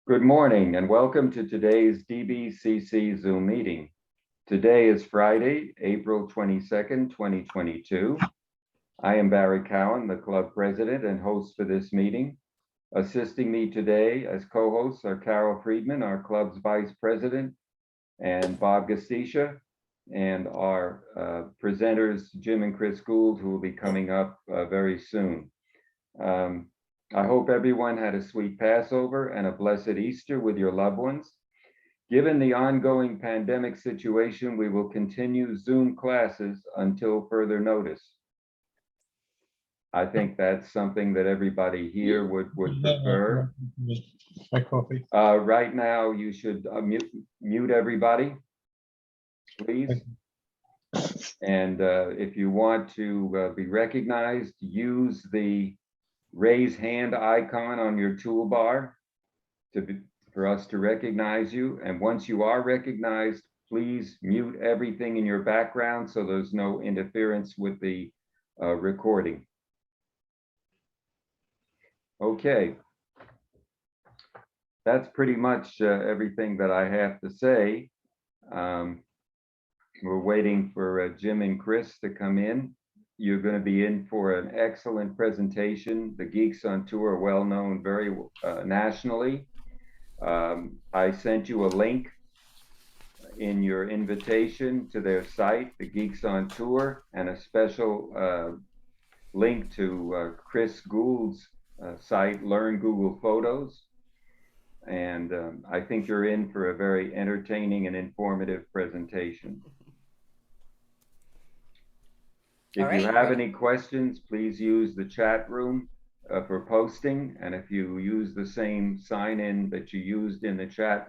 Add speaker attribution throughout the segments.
Speaker 1: Good morning and welcome to today's DBCC Zoom meeting. Today is Friday, April 22nd, 2022. I am Barry Cowan, the club president and host for this meeting. Assisting me today as co-hosts are Carol Friedman, our club's vice president, and Bob Gastisha, and our presenters, Jim and Chris Gould, who will be coming up very soon. I hope everyone had a sweet Passover and a blessed Easter with your loved ones. Given the ongoing pandemic situation, we will continue Zoom classes until further notice. I think that's something that everybody here would prefer.
Speaker 2: My coffee.
Speaker 1: Right now, you should mute everybody, please. And if you want to be recognized, use the raise hand icon on your toolbar for us to recognize you. And once you are recognized, please mute everything in your background so there's no interference with the recording. Okay. That's pretty much everything that I have to say. We're waiting for Jim and Chris to come in. You're going to be in for an excellent presentation. The Geeks on Tour are well known very nationally. I sent you a link in your invitation to their site, the Geeks on Tour, and a special link to Chris Gould's site, Learn Google Photos. And I think you're in for a very entertaining and informative presentation. If you have any questions, please use the chat room for posting. And if you use the same sign-in that you used in the chat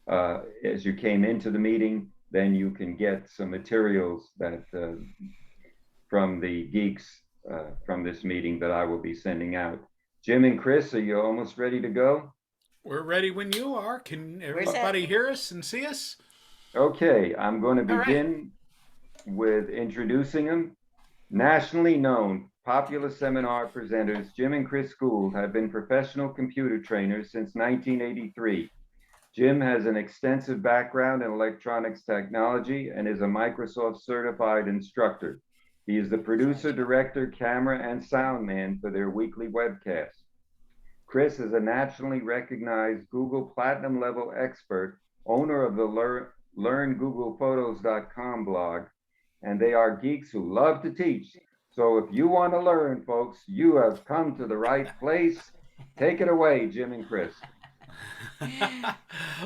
Speaker 1: as you came into the meeting, then you can get some materials that from the geeks from this meeting that I will be sending out. Jim and Chris, are you almost ready to go?
Speaker 3: We're ready when you are. Can everybody hear us and see us?
Speaker 1: Okay, I'm going to begin with introducing them. Nationally known popular seminar presenters Jim and Chris Gould have been professional computer trainers since 1983. Jim has an extensive background in electronics technology and is a Microsoft certified instructor. He is the producer, director, camera, and sound man for their weekly webcast. Chris is a nationally recognized Google Platinum level expert, owner of the LearnGooglePhotos.com blog, and they are geeks who love to teach. So if you want to learn, folks, you have come to the right place. Take it away, Jim and Chris.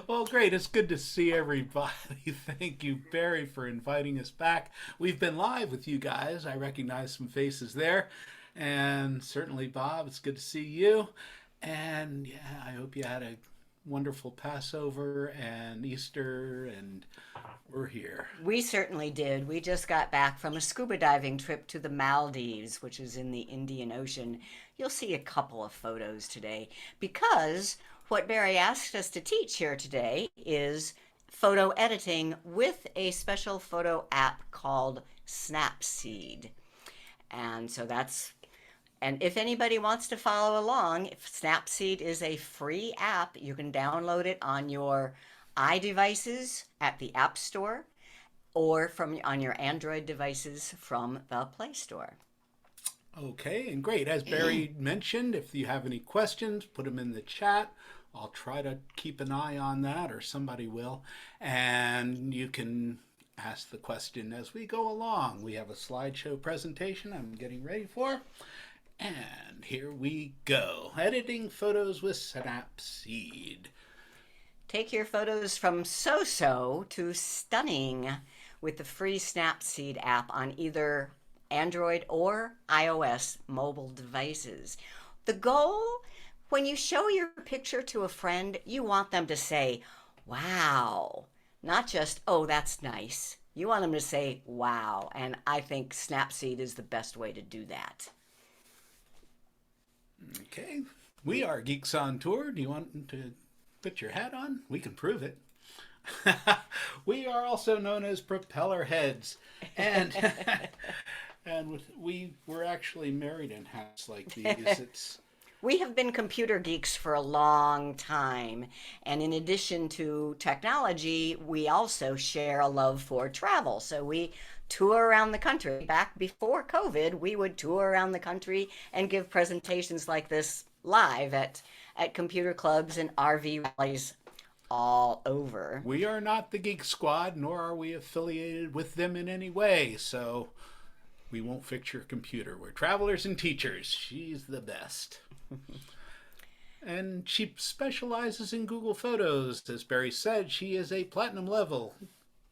Speaker 3: Well, great. It's good to see everybody. Thank you, Barry, for inviting us back. We've been live with you guys. I recognize some faces there. And certainly, Bob, it's good to see you. And yeah, I hope you had a wonderful Passover and Easter, and we're here.
Speaker 4: We certainly did. We just got back from a scuba diving trip to the Maldives, which is in the Indian Ocean. You'll see a couple of photos today because what Barry asked us to teach here today is photo editing with a special photo app called Snapseed. And so and if anybody wants to follow along, Snapseed is a free app. You can download it on your iDevices at the App Store or on your Android devices from the Play Store.
Speaker 3: Okay, and great. As Barry mentioned, if you have any questions, put them in the chat. I'll try to keep an eye on that, or somebody will. And you can ask the question as we go along. We have a slideshow presentation I'm getting ready for. And here we go. Editing photos with Snapseed.
Speaker 4: Take your photos from so-so to stunning with the free Snapseed app on either Android or iOS mobile devices. The goal, when you show your picture to a friend, you want them to say, wow, not just, oh, that's nice. You want them to say, wow. And I think Snapseed is the best way to do that.
Speaker 3: Okay, we are Geeks on Tour. Do you want to put your hat on? We can prove it. We are also known as Propeller Heads, and we were actually married in hats like these.
Speaker 4: We have been computer geeks for a long time. And in addition to technology, we also share a love for travel. So we tour around the country. Back before COVID, we would tour around the country and give presentations like this live at computer clubs and RV rallies all over.
Speaker 3: We are not the Geek Squad, nor are we affiliated with them in any way, so we won't fix your computer. We're travelers and teachers. She's the best. And she specializes in Google Photos. As Barry said, she is a platinum level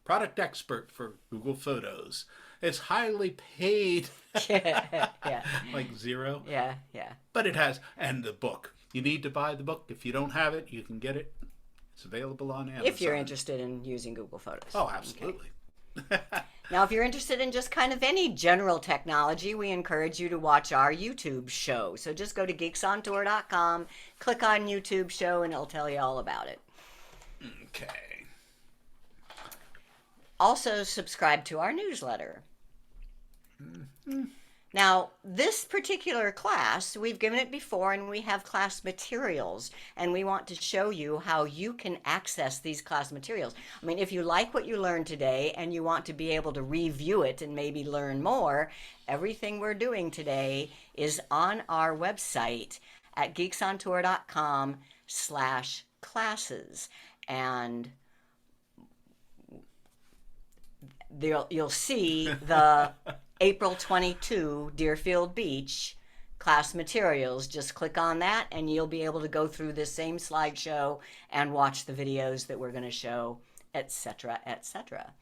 Speaker 3: product expert for Google Photos. It's highly paid.
Speaker 4: Yeah,
Speaker 3: Like zero.
Speaker 4: yeah.
Speaker 3: But it has, and the book. You need to buy the book. If you don't have it, you can get it. It's available on Amazon.
Speaker 4: If you're interested in using Google Photos.
Speaker 3: Oh, absolutely.
Speaker 4: Okay. Now, if you're interested in just kind of any general technology, we encourage you to watch our YouTube show. So just go to geeksontour.com, click on YouTube show, and it'll tell you all about it.
Speaker 3: Okay.
Speaker 4: Also, subscribe to our newsletter. Now, this particular class, we've given it before, and we have class materials, and we want to show you how you can access these class materials. I mean, if you like what you learned today and you want to be able to review it and maybe learn more, everything we're doing today is on our website at geeksontour.com/classes. And you'll see the April 22 Deerfield Beach class materials. Just click on that and you'll be able to go through this same slideshow and watch the videos that we're going to show, etc., etc.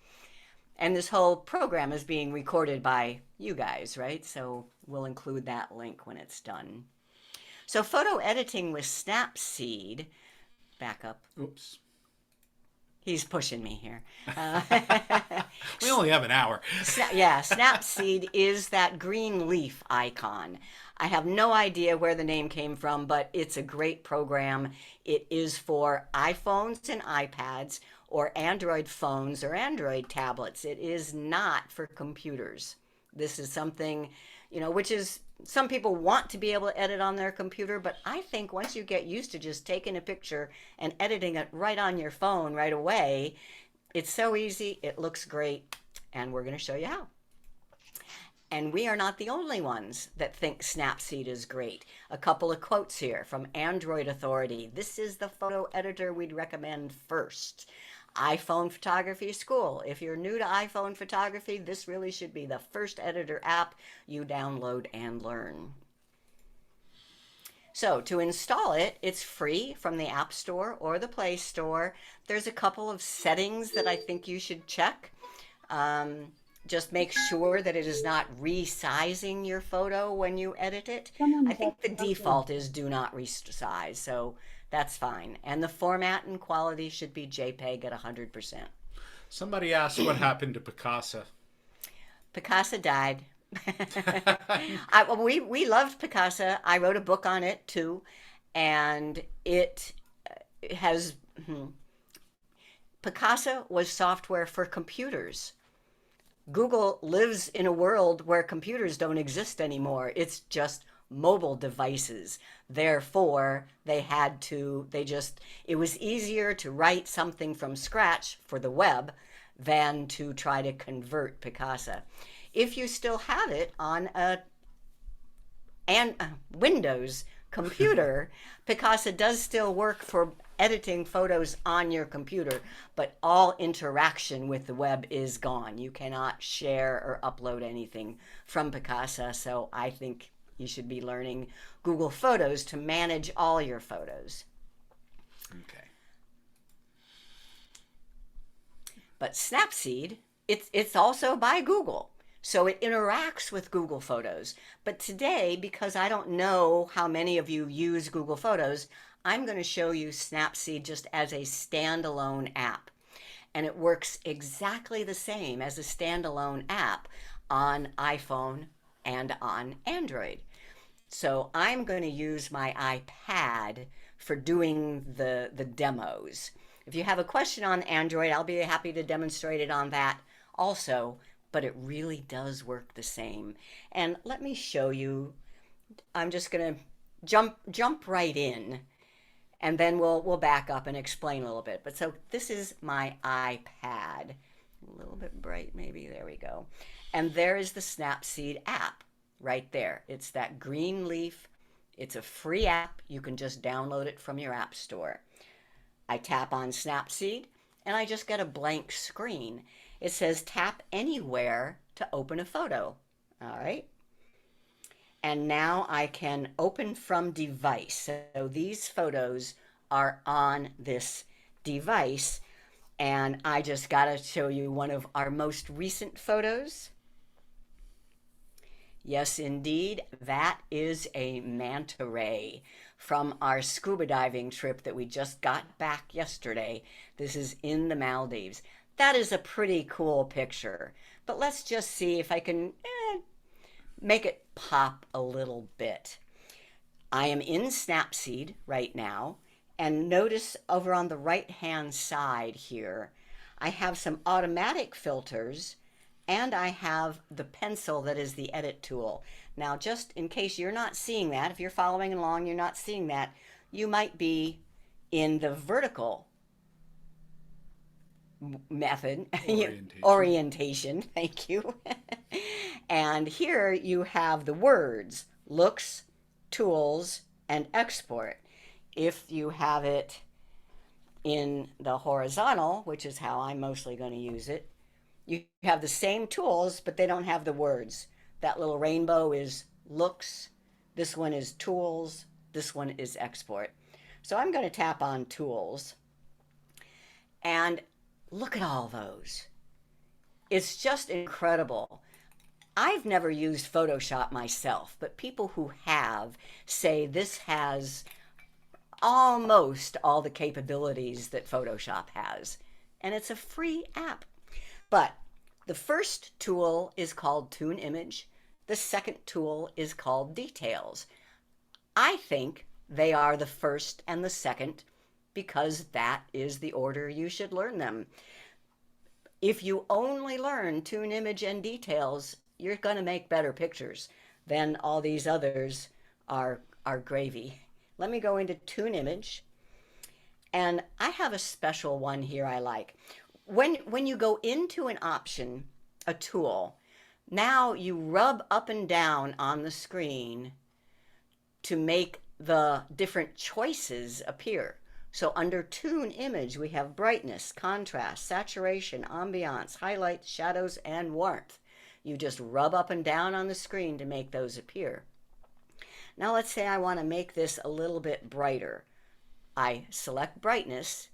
Speaker 4: And this whole program is being recorded by you guys, right? So we'll include that link when it's done. So photo editing with Snapseed, back up.
Speaker 3: Oops.
Speaker 4: He's pushing me here.
Speaker 3: We only have an hour.
Speaker 4: Snapseed is that green leaf icon. I have no idea where the name came from, but it's a great program. It is for iPhones and iPads or Android phones or Android tablets. It is not for computers. This is something, which is, some people want to be able to edit on their computer, but I think once you get used to just taking a picture and editing it right on your phone right away, it's so easy, it looks great, and we're going to show you how. And we are not the only ones that think Snapseed is great. A couple of quotes here from Android Authority. This is the photo editor we'd recommend first. iPhone Photography School. If you're new to iPhone photography, this really should be the first editor app you download and learn. So to install it, it's free from the App Store or the Play Store. There's a couple of settings that I think you should check. Just make sure that it is not resizing your photo when you edit it. I think the default is do not resize, so that's fine. And the format and quality should be JPEG at 100%.
Speaker 3: Somebody asked what happened to Picasa.
Speaker 4: Picasa died. We loved Picasa. I wrote a book on it too, and it has Picasa was software for computers. Google lives in a world where computers don't exist anymore. It's just mobile devices. Therefore, it was easier to write something from scratch for the web than to try to convert Picasa. If you still have it on a Windows computer, Picasa does still work for editing photos on your computer, but all interaction with the web is gone. You cannot share or upload anything from Picasa, so I think you should be learning Google Photos to manage all your photos.
Speaker 3: Okay.
Speaker 4: But Snapseed, it's also by Google. So it interacts with Google Photos. But today, because I don't know how many of you use Google Photos, I'm going to show you Snapseed just as a standalone app. And it works exactly the same as a standalone app on iPhone and on Android. So I'm going to use my iPad for doing the demos. If you have a question on Android, I'll be happy to demonstrate it on that also. But it really does work the same. And let me show you. I'm just going to jump right in, and then we'll back up and explain a little bit. But so this is my iPad. A little bit bright, maybe. There we go. And there is the Snapseed app right there. It's that green leaf. It's a free app. You can just download it from your app store. I tap on Snapseed, and I just get a blank screen. It says tap anywhere to open a photo. All right. And now I can open from device. So these photos are on this device. And I just got to show you one of our most recent photos. Yes, indeed, that is a manta ray from our scuba diving trip that we just got back yesterday. This is in the Maldives. That is a pretty cool picture. But let's just see if I can make it pop a little bit. I am in Snapseed right now, and notice over on the right-hand side here, I have some automatic filters, and I have the pencil that is the edit tool. Now, just in case you're not seeing that, if you're following along, you're not seeing that, you might be in the vertical method, orientation, thank you. And here you have the words, looks, tools, and export. If you have it in the horizontal, which is how I'm mostly going to use it, you have the same tools, but they don't have the words. That little rainbow is looks, this one is tools, this one is export. So I'm going to tap on tools, and look at all those. It's just incredible. I've never used Photoshop myself, but people who have say this has almost all the capabilities that Photoshop has. And it's a free app. But the first tool is called Tune Image. The second tool is called Details. I think they are the first and the second because that is the order you should learn them. If you only learn Tune Image and Details, you're going to make better pictures. Then all these others are gravy. Let me go into Tune Image. And I have a special one here I like. When you go into an option, a tool, now you rub up and down on the screen to make the different choices appear. So under Tune Image, we have brightness, contrast, saturation, ambiance, highlights, shadows, and warmth. You just rub up and down on the screen to make those appear. Now let's say I want to make this a little bit brighter. I select brightness.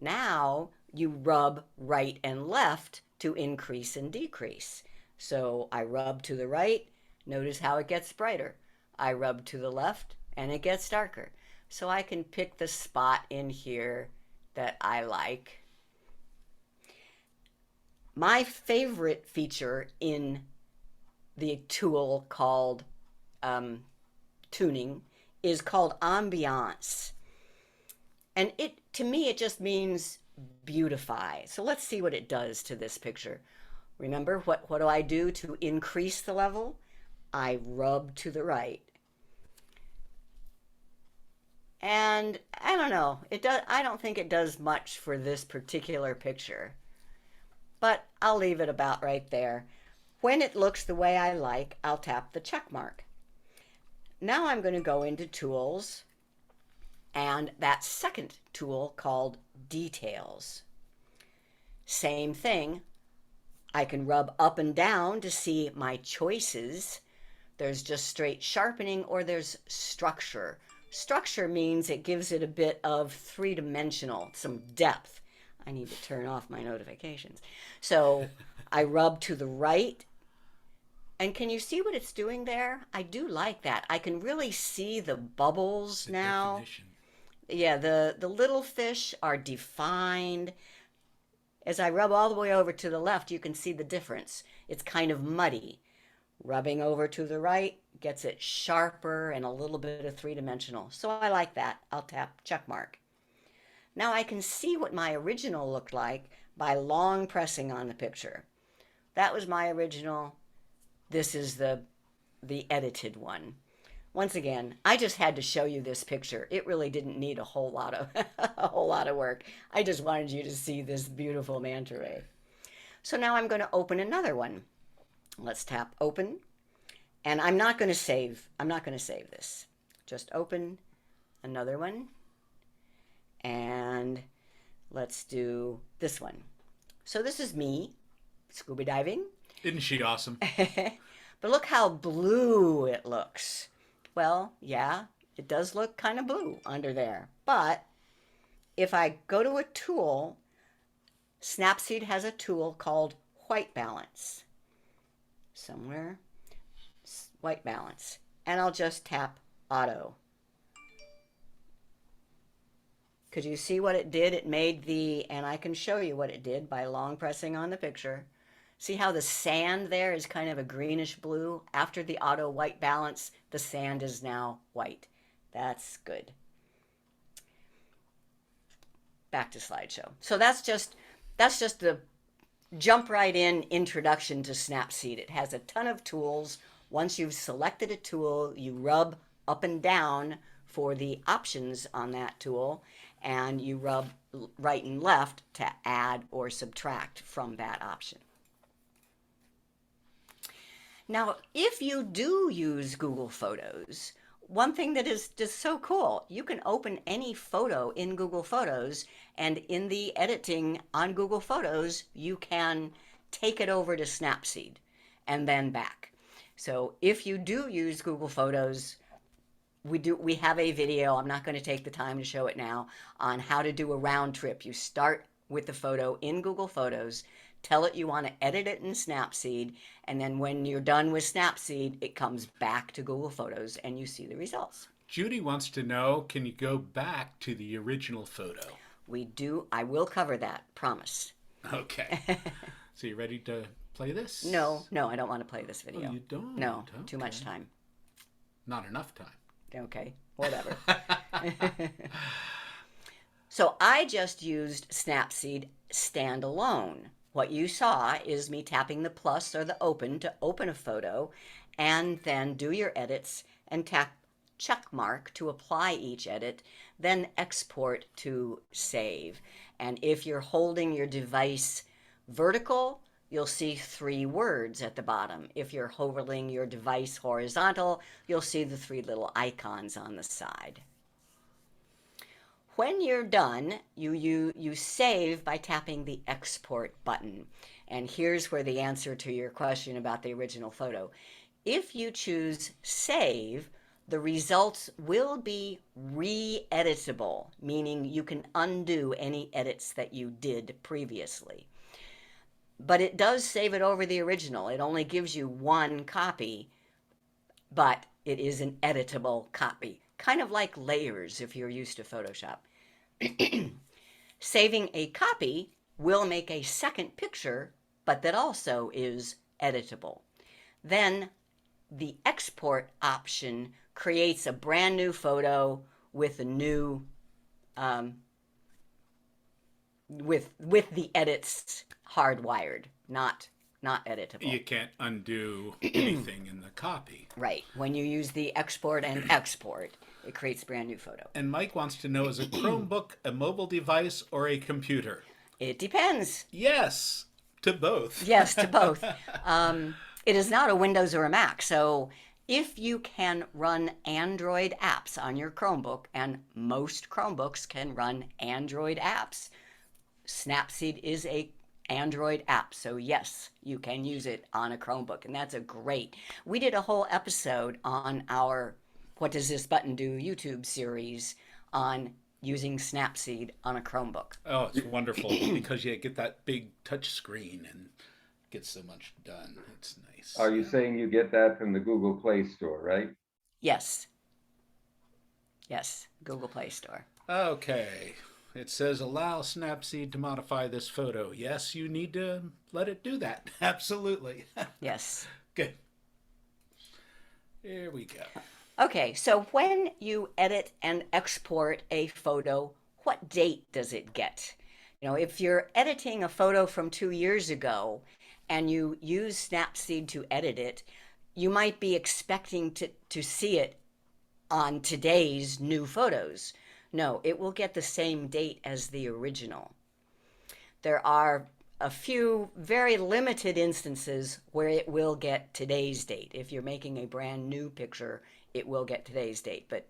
Speaker 4: Now you rub right and left to increase and decrease. So I rub to the right, notice how it gets brighter. I rub to the left and it gets darker. So I can pick the spot in here that I like. My favorite feature in the tool called tuning is called ambiance. And to me, it just means beautify. So let's see what it does to this picture. Remember, what do I do to increase the level? I rub to the right. And I don't know, I don't think it does much for this particular picture. But I'll leave it about right there. When it looks the way I like, I'll tap the check mark. Now I'm going to go into Tools and that second tool called Details. Same thing. I can rub up and down to see my choices. There's just straight sharpening or there's structure. Structure means it gives it a bit of three-dimensional, some depth. I need to turn off my notifications. So I rub to the right. And can you see what it's doing there? I do like that. I can really see the bubbles now.
Speaker 3: Definition.
Speaker 4: Yeah, the little fish are defined. As I rub all the way over to the left, you can see the difference. It's kind of muddy. Rubbing over to the right gets it sharper and a little bit of three-dimensional. So I like that. I'll tap check mark. Now I can see what my original looked like by long pressing on the picture. That was my original. This is the edited one. once again, I just had to show you this picture. It really didn't need a whole lot of a whole lot of work. I just wanted you to see this beautiful manta ray. So now I'm going to open another one. Let's tap open. And I'm not going to save this. Just open another one. And let's do this one. So this is me scuba diving.
Speaker 3: Isn't she awesome?
Speaker 4: But look how blue it looks. Well, yeah, it does look kind of blue under there. But if I go to a tool, Snapseed has a tool called white balance. Somewhere, white balance. And I'll just tap auto. Could you see what it did? It made and I can show you what it did by long pressing on the picture. See how the sand there is kind of a greenish blue? After the auto white balance, the sand is now white. That's good. Back to slideshow. So that's just the jump right in introduction to Snapseed. It has a ton of tools. Once you've selected a tool, you rub up and down for the options on that tool, and you rub right and left to add or subtract from that option. Now, if you do use Google Photos, one thing that is just so cool, you can open any photo in Google Photos, and in the editing on Google Photos, you can take it over to Snapseed and then back. So if you do use Google Photos, we have a video, I'm not going to take the time to show it now, on how to do a round trip. You start with the photo in Google Photos, tell it you want to edit it in Snapseed, and then when you're done with Snapseed, it comes back to Google Photos and you see the results.
Speaker 3: Judy wants to know, can you go back to the original photo?
Speaker 4: We do. I will cover that, promise.
Speaker 3: Okay. So you ready to play this?
Speaker 4: No, I don't want to play this video.
Speaker 3: Oh, you don't?
Speaker 4: No,
Speaker 3: Okay.
Speaker 4: too much time.
Speaker 3: Not enough time.
Speaker 4: Okay, whatever. So I just used Snapseed standalone. What you saw is me tapping the plus or the open to open a photo, and then do your edits and tap check mark to apply each edit, then export to save. And if you're holding your device vertical, you'll see 3 words at the bottom. If you're holding your device horizontal, you'll see the 3 little icons on the side. When you're done, you save by tapping the export button. And here's where the answer to your question about the original photo. If you choose save, the results will be re-editable, meaning you can undo any edits that you did previously. But it does save it over the original. It only gives you 1 copy, but it is an editable copy. Kind of like layers if you're used to Photoshop. Saving a copy will make a second picture, but that also is editable. Then the export option creates a brand new photo with a new with the edits hardwired, not editable.
Speaker 3: You can't undo anything in the copy.
Speaker 4: Right. When you use the export and export, it creates a brand new photo.
Speaker 3: And Mike wants to know, is a Chromebook a mobile device or a computer?
Speaker 4: It depends.
Speaker 3: Yes, to both.
Speaker 4: Yes, to both. It is not a Windows or a Mac. So if you can run Android apps on your Chromebook, and most Chromebooks can run Android apps, Snapseed is a Android app. So yes, you can use it on a Chromebook, and that's a great. We did a whole episode on our What Does This Button Do YouTube series on using Snapseed on a Chromebook.
Speaker 3: Oh, it's wonderful because you get that big touch screen and get so much done. It's nice.
Speaker 1: Are you saying you get that from the Google Play Store, right?
Speaker 4: Yes. Yes, Google Play Store.
Speaker 3: Okay. It says allow Snapseed to modify this photo. Yes, you need to let it do that. Absolutely.
Speaker 4: Yes.
Speaker 3: Good. Here we go.
Speaker 4: Okay, so when you edit and export a photo, what date does it get? You know, if you're editing a photo from 2 years ago and you use Snapseed to edit it, you might be expecting to see it on today's new photos. No, it will get the same date as the original. There are a few very limited instances where it will get today's date. If you're making a brand new picture, it will get today's date. But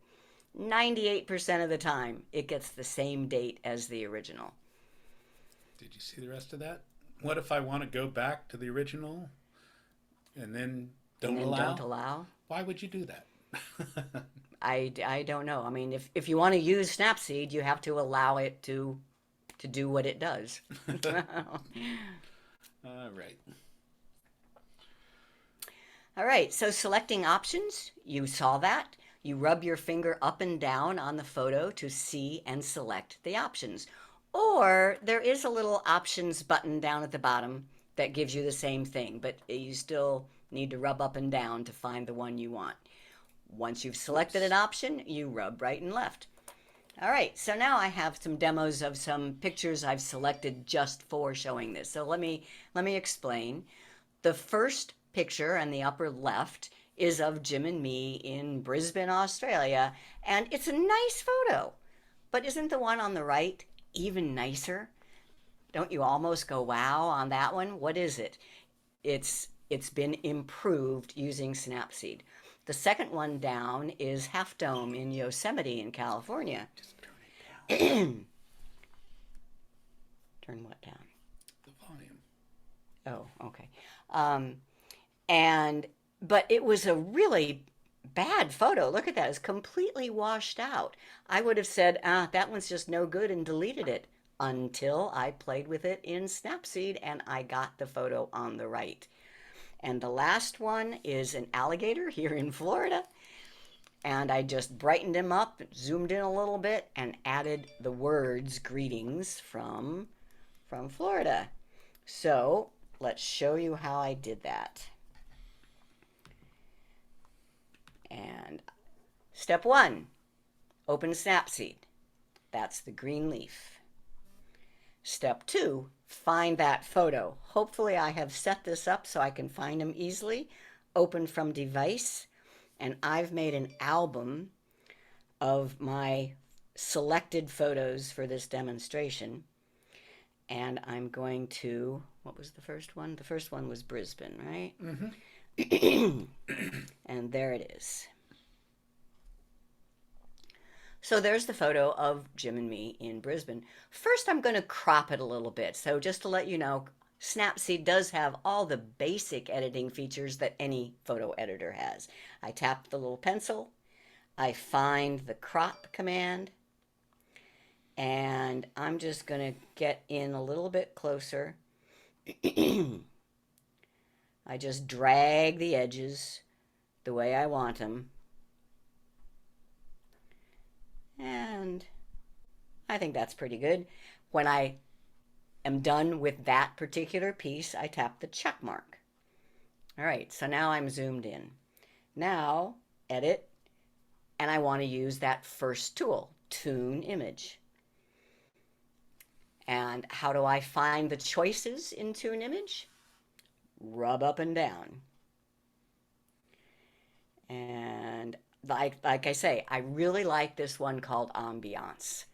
Speaker 4: 98% of the time, it gets the same date as the original.
Speaker 3: Did you see the rest of that? What if I want to go back to the original and then don't allow?
Speaker 4: Don't allow?
Speaker 3: Why would you do that?
Speaker 4: I don't know. I mean, if you want to use Snapseed, you have to allow it to do what it does.
Speaker 3: All right.
Speaker 4: All right, so selecting options, you saw that. You rub your finger up and down on the photo to see and select the options. Or there is a little options button down at the bottom that gives you the same thing, but you still need to rub up and down to find the one you want. Once you've selected an option, you rub right and left. All right, so now I have some demos of some pictures I've selected just for showing this. So let me explain. The first picture in the upper left is of Jim and me in Brisbane, Australia, and it's a nice photo. But isn't the one on the right even nicer? Don't you almost go wow on that one? What is it? It's been improved using Snapseed. The second one down is Half Dome in Yosemite in California.
Speaker 3: Just turn it down.
Speaker 4: Turn what down?
Speaker 3: The volume.
Speaker 4: Oh, okay. But it was a really bad photo. Look at that. It's completely washed out. I would have said, that one's just no good and deleted it until I played with it in Snapseed and I got the photo on the right. And the last one is an alligator here in Florida. And I just brightened him up, zoomed in a little bit, and added the words greetings from Florida. So let's show you how I did that. And step 1, open Snapseed. That's the green leaf. Step 2, find that photo. Hopefully I have set this up so I can find them easily. Open from device, and I've made an album of my selected photos for this demonstration. And I'm going to, what was the first one? The first one was Brisbane, right? Mm-hmm. And there it is. So there's the photo of Jim and me in Brisbane. First, I'm going to crop it a little bit. So just to let you know, Snapseed does have all the basic editing features that any photo editor has. I tap the little pencil, I find the crop command, and I'm just going to get in a little bit closer. I just drag the edges the way I want them. And I think that's pretty good. When I am done with that particular piece, I tap the check mark. All right, so now I'm zoomed in. Now, edit, and I want to use that first tool, Tune Image. And how do I find the choices in Tune Image? Rub up and down. And like I say, I really like this one called Ambiance.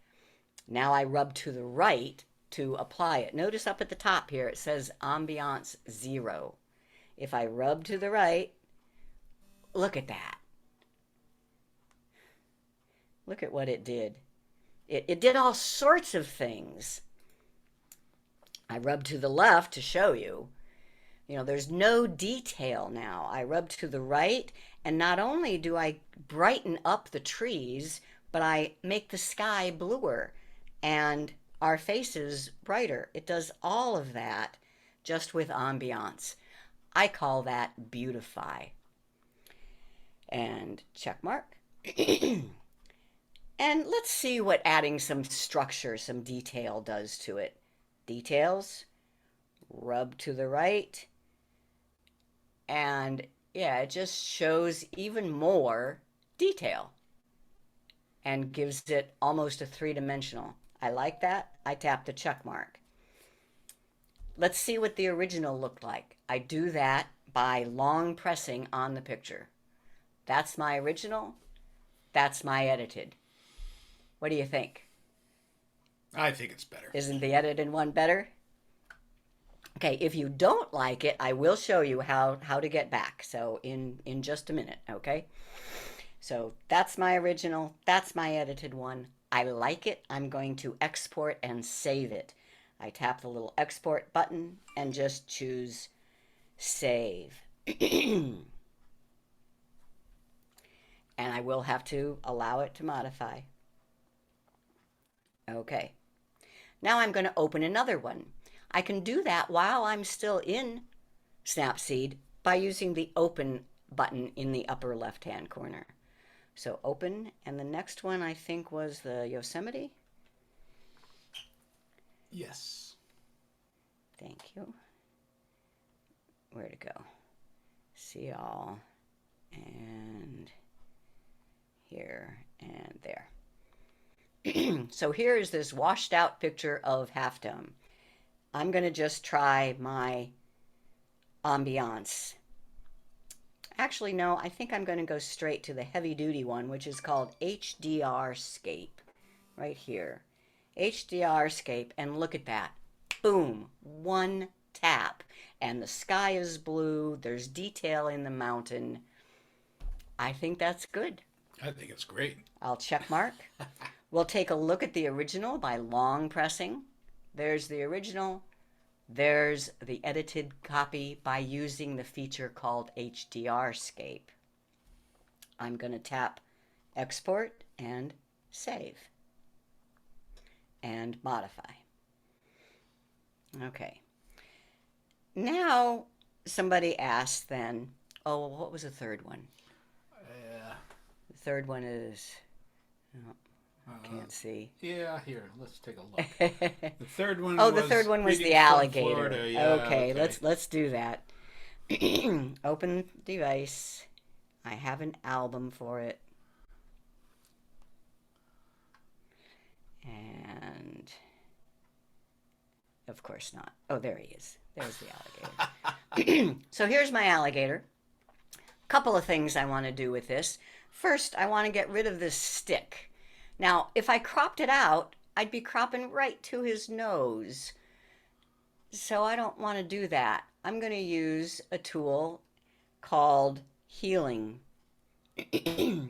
Speaker 4: Now I rub to the right to apply it. Notice up at the top here it says Ambiance 0. If I rub to the right, look at that. Look at what it did. It did all sorts of things. I rub to the left to show you. You know, there's no detail now. I rub to the right, and not only do I brighten up the trees, but I make the sky bluer and our faces brighter. It does all of that just with ambiance. I call that beautify. And check mark. And let's see what adding some structure, some detail does to it. Details, rub to the right, and yeah, it just shows even more detail and gives it almost a three-dimensional. I like that. I tap the check mark. Let's see what the original looked like. I do that by long pressing on the picture. That's my original. That's my edited. What do you think?
Speaker 3: I think it's better.
Speaker 4: Isn't the edited one better? Okay, if you don't like it, I will show you how to get back. So in just a minute, okay? So that's my original. That's my edited one. I like it. I'm going to export and save it. I tap the little export button and just choose save. And I will have to allow it to modify. Okay. Now I'm going to open another one. I can do that while I'm still in Snapseed by using the open button in the upper left-hand corner. So open, and the next one I think was the Yosemite.
Speaker 3: Yes.
Speaker 4: Thank you. Where to go? See all, and here and there. So here is this washed out picture of Half Dome. I'm going to just try my ambiance. Actually, no, I think I'm going to go straight to the heavy duty one, which is called HDR Scape. Right here. HDR Scape, and look at that. Boom. One tap. And the sky is blue. There's detail in the mountain. I think that's good.
Speaker 3: I think it's great.
Speaker 4: I'll check mark. We'll take a look at the original by long pressing. There's the original. There's the edited copy by using the feature called HDR Scape. I'm going to tap export and save and modify. Okay. Now somebody asked then, oh, what was the third one? The third one is, can't see.
Speaker 3: Yeah, here, let's take a look. The third one
Speaker 4: Oh,
Speaker 3: was
Speaker 4: the third one was
Speaker 3: Greetings
Speaker 4: the
Speaker 3: from
Speaker 4: alligator.
Speaker 3: Florida. Yeah,
Speaker 4: okay, let's do that. Open device. I have an album for it. And of course not. Oh, there he is. There's the alligator. So here's my alligator. Couple of things I want to do with this. First, I want to get rid of this stick. Now, if I cropped it out, I'd be cropping right to his nose. So I don't want to do that. I'm going to use a tool called healing.
Speaker 3: It's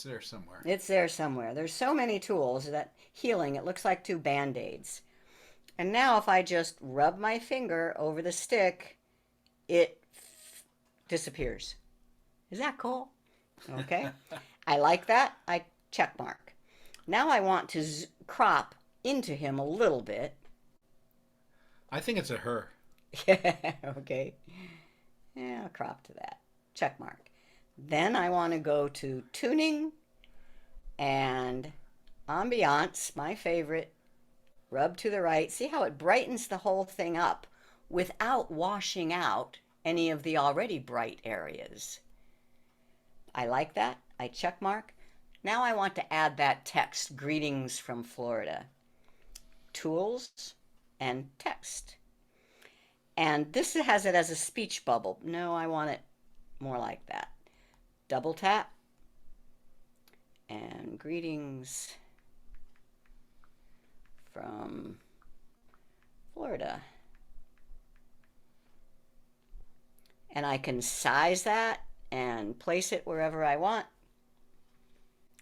Speaker 3: there somewhere.
Speaker 4: It's there somewhere. There's so many tools that healing, it looks like two Band-Aids. And now if I just rub my finger over the stick, it disappears. Is that cool? Okay. I like that. I check mark. Now I want to crop into him a little bit.
Speaker 3: I think it's a her.
Speaker 4: Okay. Yeah, I'll crop to that. Check mark. Then I want to go to tuning and ambiance, my favorite. Rub to the right. See how it brightens the whole thing up without washing out any of the already bright areas. I like that. I check mark. Now I want to add that text, greetings from Florida. Tools and text. And this has it as a speech bubble. No, I want it more like that. Double tap. And greetings from Florida. And I can size that and place it wherever I want.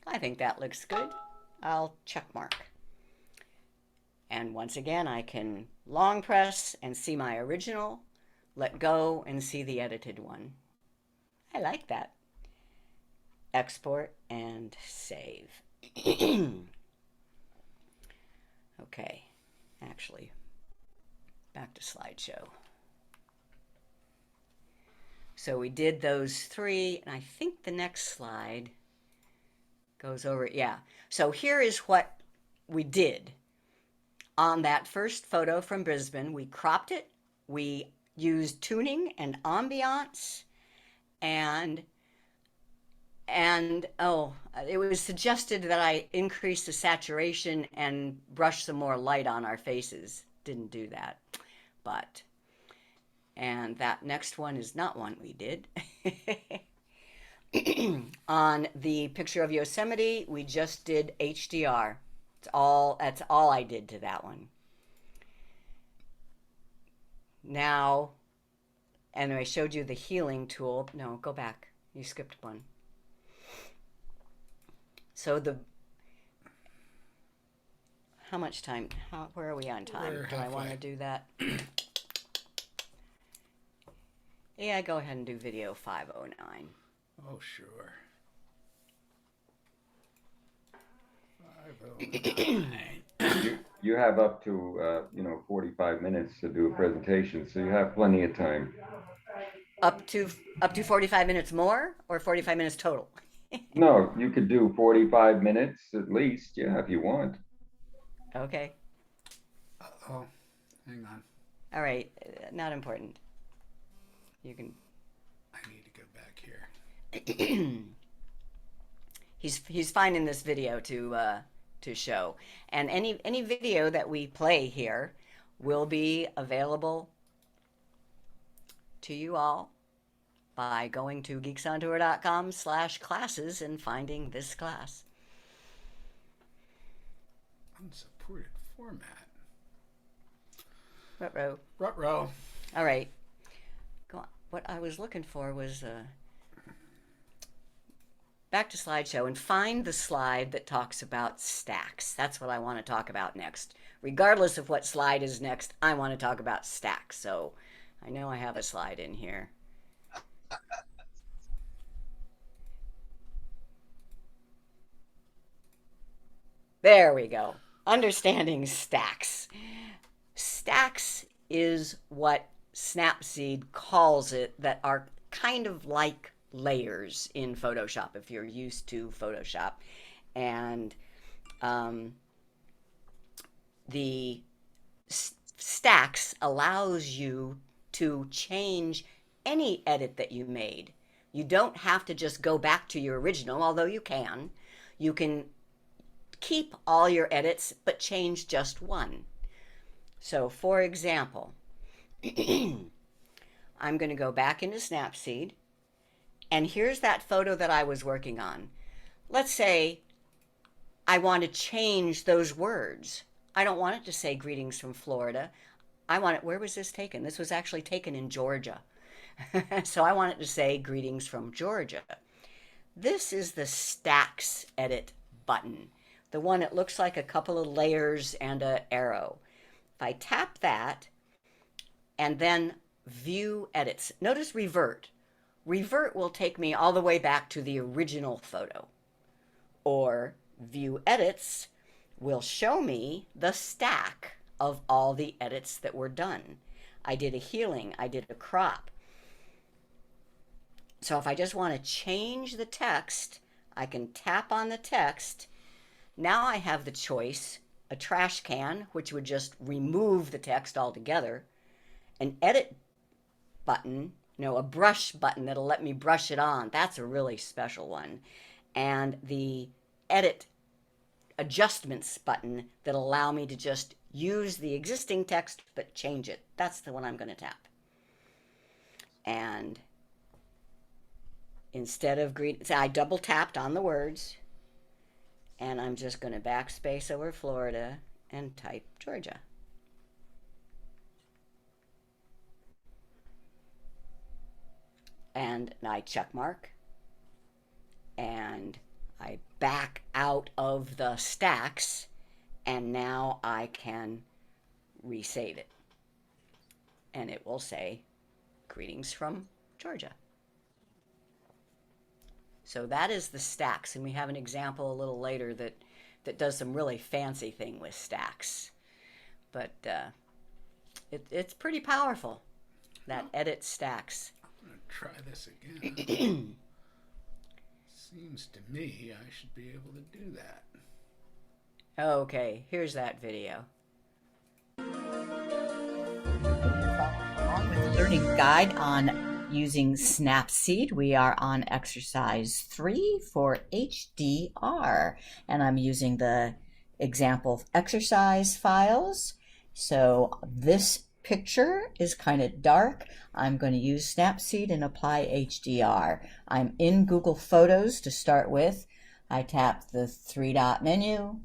Speaker 4: I think that looks good. I'll check mark. And once again, I can long press and see my original, let go and see the edited one. I like that. Export and save. Okay, actually, back to slideshow. So we did those three, and I think the next slide goes over, yeah. So here is what we did. On that first photo from Brisbane, we cropped it, we used tuning and ambiance, and oh, it was suggested that I increase the saturation and brush some more light on our faces. Didn't do that, but, and that next one is not one we did. On the picture of Yosemite, we just did HDR. That's all I did to that one. Now, and I showed you the healing tool. No, go back. You skipped one. So how much time? Where are we on time?
Speaker 3: We're
Speaker 4: Do I want to
Speaker 3: halfway.
Speaker 4: do that? Yeah, go ahead and do video 509.
Speaker 3: Oh, sure. 509.
Speaker 1: You have up to, 45 minutes to do a presentation, so you have plenty of time.
Speaker 4: Up to 45 minutes more or 45 minutes total?
Speaker 1: No, you could do 45 minutes at least, yeah, if you want.
Speaker 4: Okay.
Speaker 3: Uh-oh. Hang on.
Speaker 4: All right. Not important. You can.
Speaker 3: I need to go back here.
Speaker 4: He's finding this video to show, and any video that we play here will be available to you all by going to geeksontour.com/classes and finding this class.
Speaker 3: Unsupported format.
Speaker 4: Ruh-roh.
Speaker 3: Ruh-roh.
Speaker 4: All right. Go on. What I was looking for was back to slideshow and find the slide that talks about stacks. That's what I want to talk about next. Regardless of what slide is next, I want to talk about stacks. So I know I have a slide in here. There we go. Understanding stacks. Stacks is what Snapseed calls it, that are kind of like layers in Photoshop if you're used to Photoshop. And the stacks allows you to change any edit that you made. You don't have to just go back to your original, although you can. You can keep all your edits but change just one. So for example, I'm going to go back into Snapseed, and here's that photo that I was working on. Let's say I want to change those words. I don't want it to say greetings from Florida. I want it, where was this taken? This was actually taken in Georgia. So I want it to say greetings from Georgia. This is the Stacks Edit button. The one that looks like a couple of layers and an arrow. If I tap that and then view edits, notice revert. Revert will take me all the way back to the original photo. Or view edits will show me the stack of all the edits that were done. I did a healing, I did a crop. So if I just want to change the text, I can tap on the text. Now I have the choice, a trash can, which would just remove the text altogether, an edit button, a brush button that'll let me brush it on. That's a really special one. And the edit adjustments button that'll allow me to just use the existing text but change it. That's the one I'm going to tap. And instead of I double tapped on the words, and I'm just going to backspace over Florida and type Georgia. And I check mark, and I back out of the stacks, and now I can resave it. And it will say, greetings from Georgia. So that is the stacks, and we have an example a little later that does some really fancy thing with stacks. But it's pretty powerful, that edit stacks.
Speaker 3: I'm going to try this again. Seems to me I should be able to do that.
Speaker 4: Okay, here's that video. Along with the learning guide on using Snapseed, we are on exercise 3 for HDR, and I'm using the example exercise files. So this picture is kind of dark, I'm going to use Snapseed and apply HDR. I'm in Google Photos to start with. I tap the three-dot menu,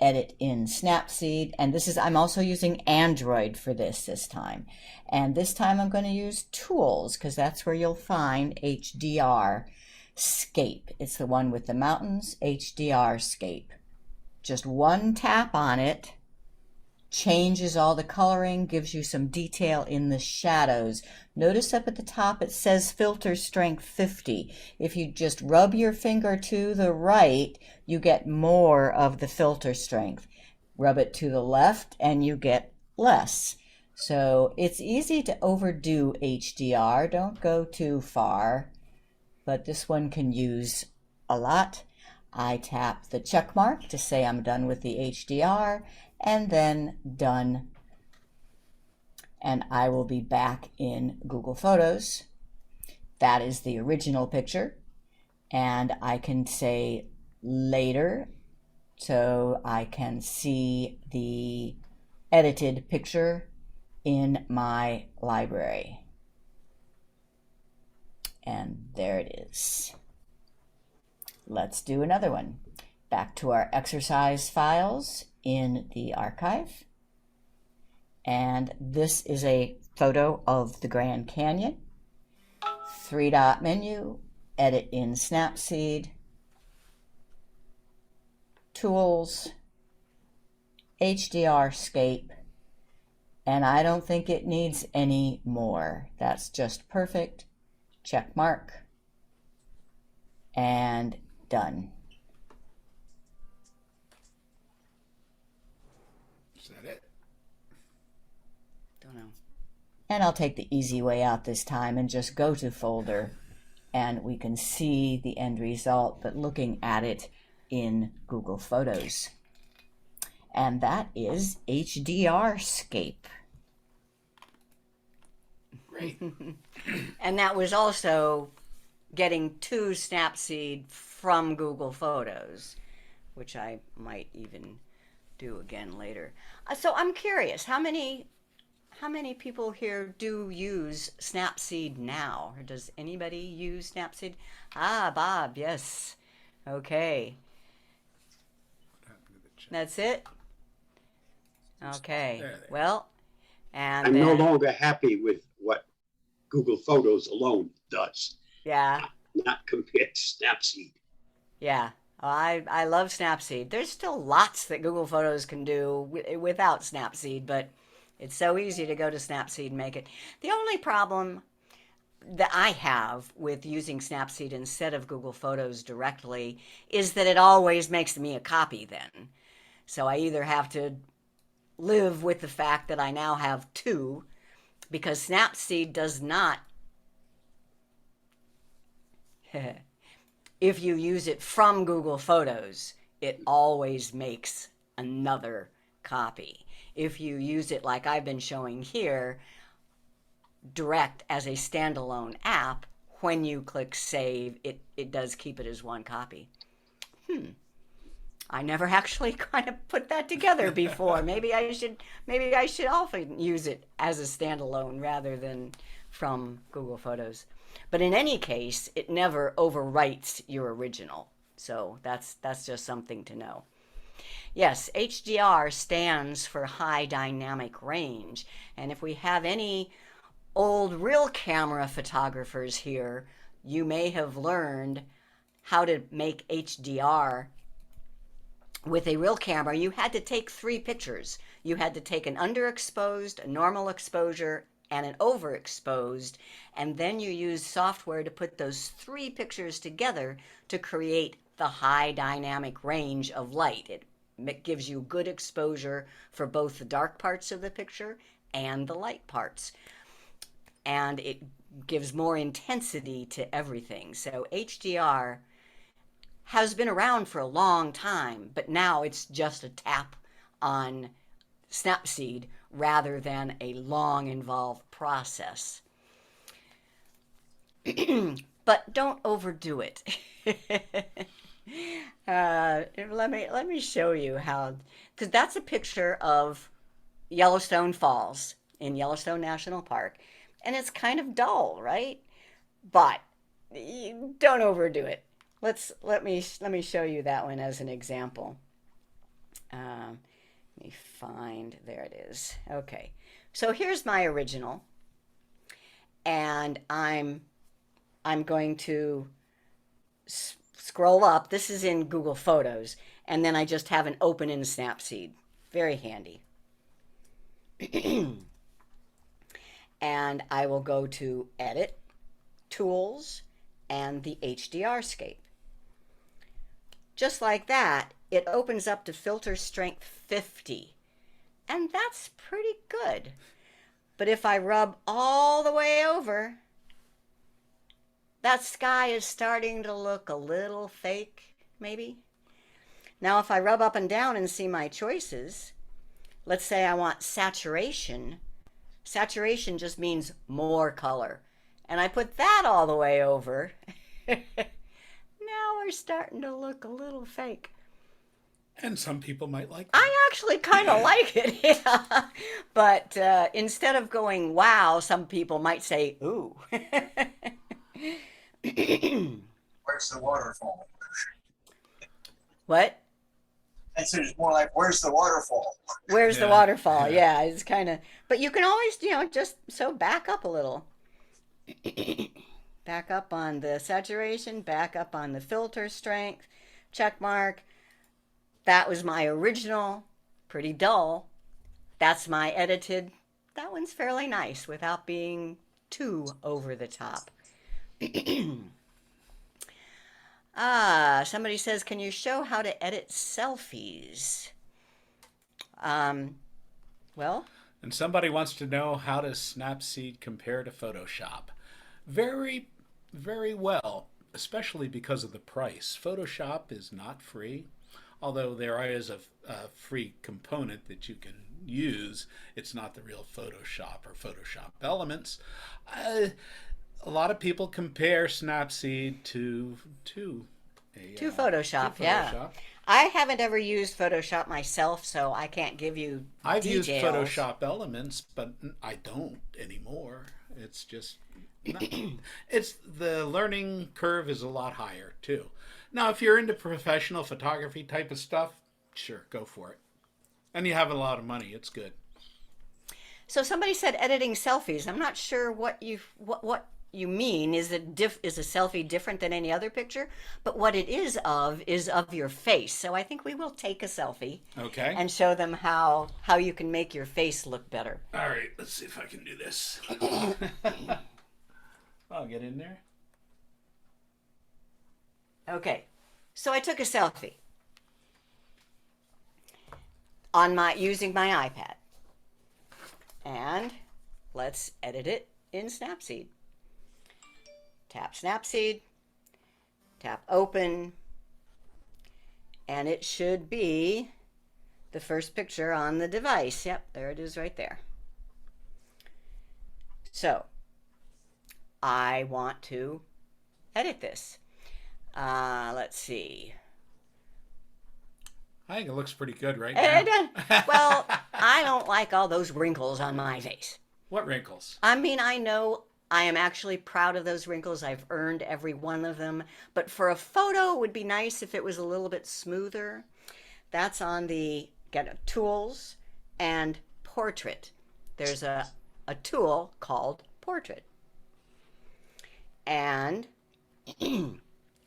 Speaker 4: edit in Snapseed, and I'm also using Android for this time. And this time I'm going to use Tools, because that's where you'll find HDR Scape. It's the one with the mountains, HDR Scape. Just one tap on it changes all the coloring, gives you some detail in the shadows. Notice up at the top it says filter strength 50. If you just rub your finger to the right, you get more of the filter strength. Rub it to the left and you get less. So it's easy to overdo HDR. Don't go too far, but this one can use a lot. I tap the check mark to say I'm done with the HDR, and then done. And I will be back in Google Photos. That is the original picture. And I can say later, so I can see the edited picture in my library. And there it is. Let's do another one. Back to our exercise files in the archive. And this is a photo of the Grand Canyon. Three-dot menu, edit in Snapseed, Tools, HDR Scape, and I don't think it needs any more. That's just perfect. Check mark, and done.
Speaker 3: Is that it?
Speaker 4: Don't know. And I'll take the easy way out this time and just go to folder, and we can see the end result, but looking at it in Google Photos. And that is HDR Scape.
Speaker 3: Great.
Speaker 4: And that was also getting to Snapseed from Google Photos, which I might even do again later. So I'm curious, how many people here do use Snapseed now? Or does anybody use Snapseed? Ah, Bob, yes. Okay.
Speaker 3: What happened to the chat?
Speaker 4: That's it? Okay.
Speaker 3: There they are.
Speaker 4: Well, and
Speaker 5: I'm no
Speaker 4: then,
Speaker 5: longer happy with what Google Photos alone does,
Speaker 4: yeah.
Speaker 5: not compared to Snapseed.
Speaker 4: Yeah, I love Snapseed. There's still lots that Google Photos can do without Snapseed, but it's so easy to go to Snapseed and make it. The only problem that I have with using Snapseed instead of Google Photos directly is that it always makes me a copy then. So I either have to live with the fact that I now have two, because Snapseed does not if you use it from Google Photos, it always makes another copy. If you use it like I've been showing here, direct as a standalone app, when you click save, it does keep it as one copy. I never actually kind of put that together before. Maybe I should often use it as a standalone rather than from Google Photos. But in any case, it never overwrites your original. So that's just something to know. Yes, HDR stands for high dynamic range. And if we have any old real camera photographers here, you may have learned how to make HDR with a real camera. You had to take 3 pictures. You had to take an underexposed, a normal exposure, and an overexposed, and then you use software to put those 3 pictures together to create the high dynamic range of light. It gives you good exposure for both the dark parts of the picture and the light parts. And it gives more intensity to everything. So HDR has been around for a long time, but now it's just a tap on Snapseed rather than a long involved process. But don't overdo it. Let me show you how, because that's a picture of Yellowstone Falls in Yellowstone National Park. And it's kind of dull, right? But don't overdo it. Let me show you that one as an example. Let me find, there it is. Okay, so here's my original, and I'm going to scroll up. This is in Google Photos, and then I just have an open in Snapseed. Very handy. And I will go to Edit, Tools, and the HDRscape. Just like that, it opens up to filter strength 50. And that's pretty good. But if I rub all the way over, that sky is starting to look a little fake, maybe. Now, if I rub up and down and see my choices, let's say I want saturation. Saturation just means more color. And I put that all the way over. Now we're starting to look a little fake.
Speaker 3: And some people might like that.
Speaker 4: I actually kind of like it, yeah. But instead of going, wow, some people might say, ooh.
Speaker 6: Where's the waterfall?
Speaker 4: What?
Speaker 6: I said it's more like, where's the waterfall?
Speaker 4: Where's the
Speaker 3: Yeah,
Speaker 4: waterfall?
Speaker 3: yeah.
Speaker 4: Yeah, it's kind of, but you can always, just so back up a little. Back up on the saturation, back up on the filter strength, check mark. That was my original, pretty dull. That's my edited. That one's fairly nice without being too over the top. Somebody says, can you show how to edit selfies? Well,
Speaker 3: And somebody wants to know, how does Snapseed compare to Photoshop? Very, very well, especially because of the price. Photoshop is not free, although there is a free component that you can use. It's not the real Photoshop or Photoshop Elements. A lot of people compare Snapseed to
Speaker 4: Photoshop, yeah. I haven't ever used Photoshop myself, so I can't give you
Speaker 3: I've
Speaker 4: details.
Speaker 3: used Photoshop Elements, but I don't anymore. It's just, it's the learning curve is a lot higher too. Now, if you're into professional photography type of stuff, sure, go for it. And you have a lot of money, it's good.
Speaker 4: So somebody said editing selfies. I'm not sure what you mean. Is a selfie different than any other picture? But what it is of your face. So I think we will take a selfie.
Speaker 3: Okay.
Speaker 4: And show them how you can make your face look better.
Speaker 3: All right, let's see if I can do this. I'll get in there.
Speaker 4: Okay. So I took a selfie using my iPad. And let's edit it in Snapseed. Tap Snapseed, tap open, and it should be the first picture on the device. Yep, there it is right there. So I want to edit this. Let's see.
Speaker 3: I think it looks pretty good right
Speaker 4: And,
Speaker 3: now.
Speaker 4: well, I don't like all those wrinkles on my face.
Speaker 3: What wrinkles?
Speaker 4: I mean, I know I am actually proud of those wrinkles. I've earned every one of them. But for a photo, it would be nice if it was a little bit smoother. That's on the Tools and Portrait. There's a tool called Portrait. And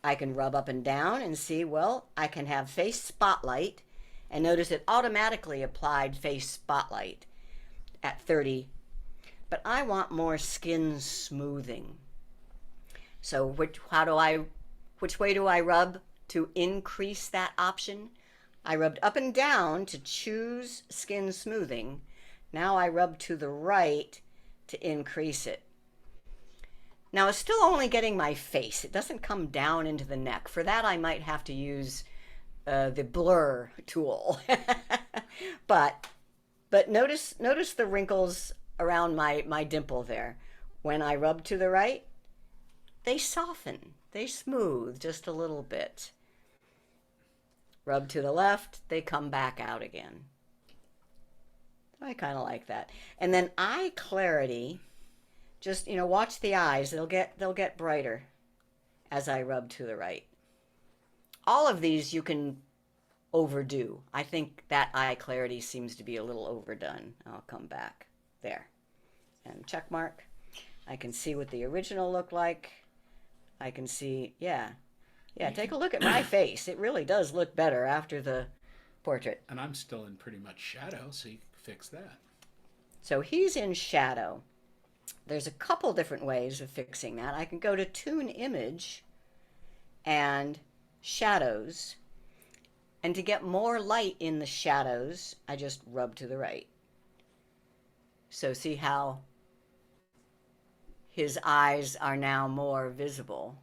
Speaker 4: I can rub up and down and see, well, I can have face spotlight. And notice it automatically applied face spotlight at 30. But I want more skin smoothing. So which way do I rub to increase that option? I rubbed up and down to choose skin smoothing. Now I rub to the right to increase it. Now it's still only getting my face. It doesn't come down into the neck. For that I might have to use the blur tool. but notice the wrinkles around my dimple there. When I rub to the right, they soften, they smooth just a little bit. Rub to the left, they come back out again. I kind of like that. And then eye clarity, just, watch the eyes. They'll get brighter as I rub to the right. All of these you can overdo. I think that eye clarity seems to be a little overdone. I'll come back there. And check mark. I can see what the original looked like. I can see, yeah. Yeah, take a look at my face. It really does look better after the portrait.
Speaker 3: And I'm still in pretty much shadow, so you can fix that.
Speaker 4: So he's in shadow. There's a couple different ways of fixing that. I can go to Tune Image and Shadows. And to get more light in the shadows, I just rub to the right. So see how his eyes are now more visible.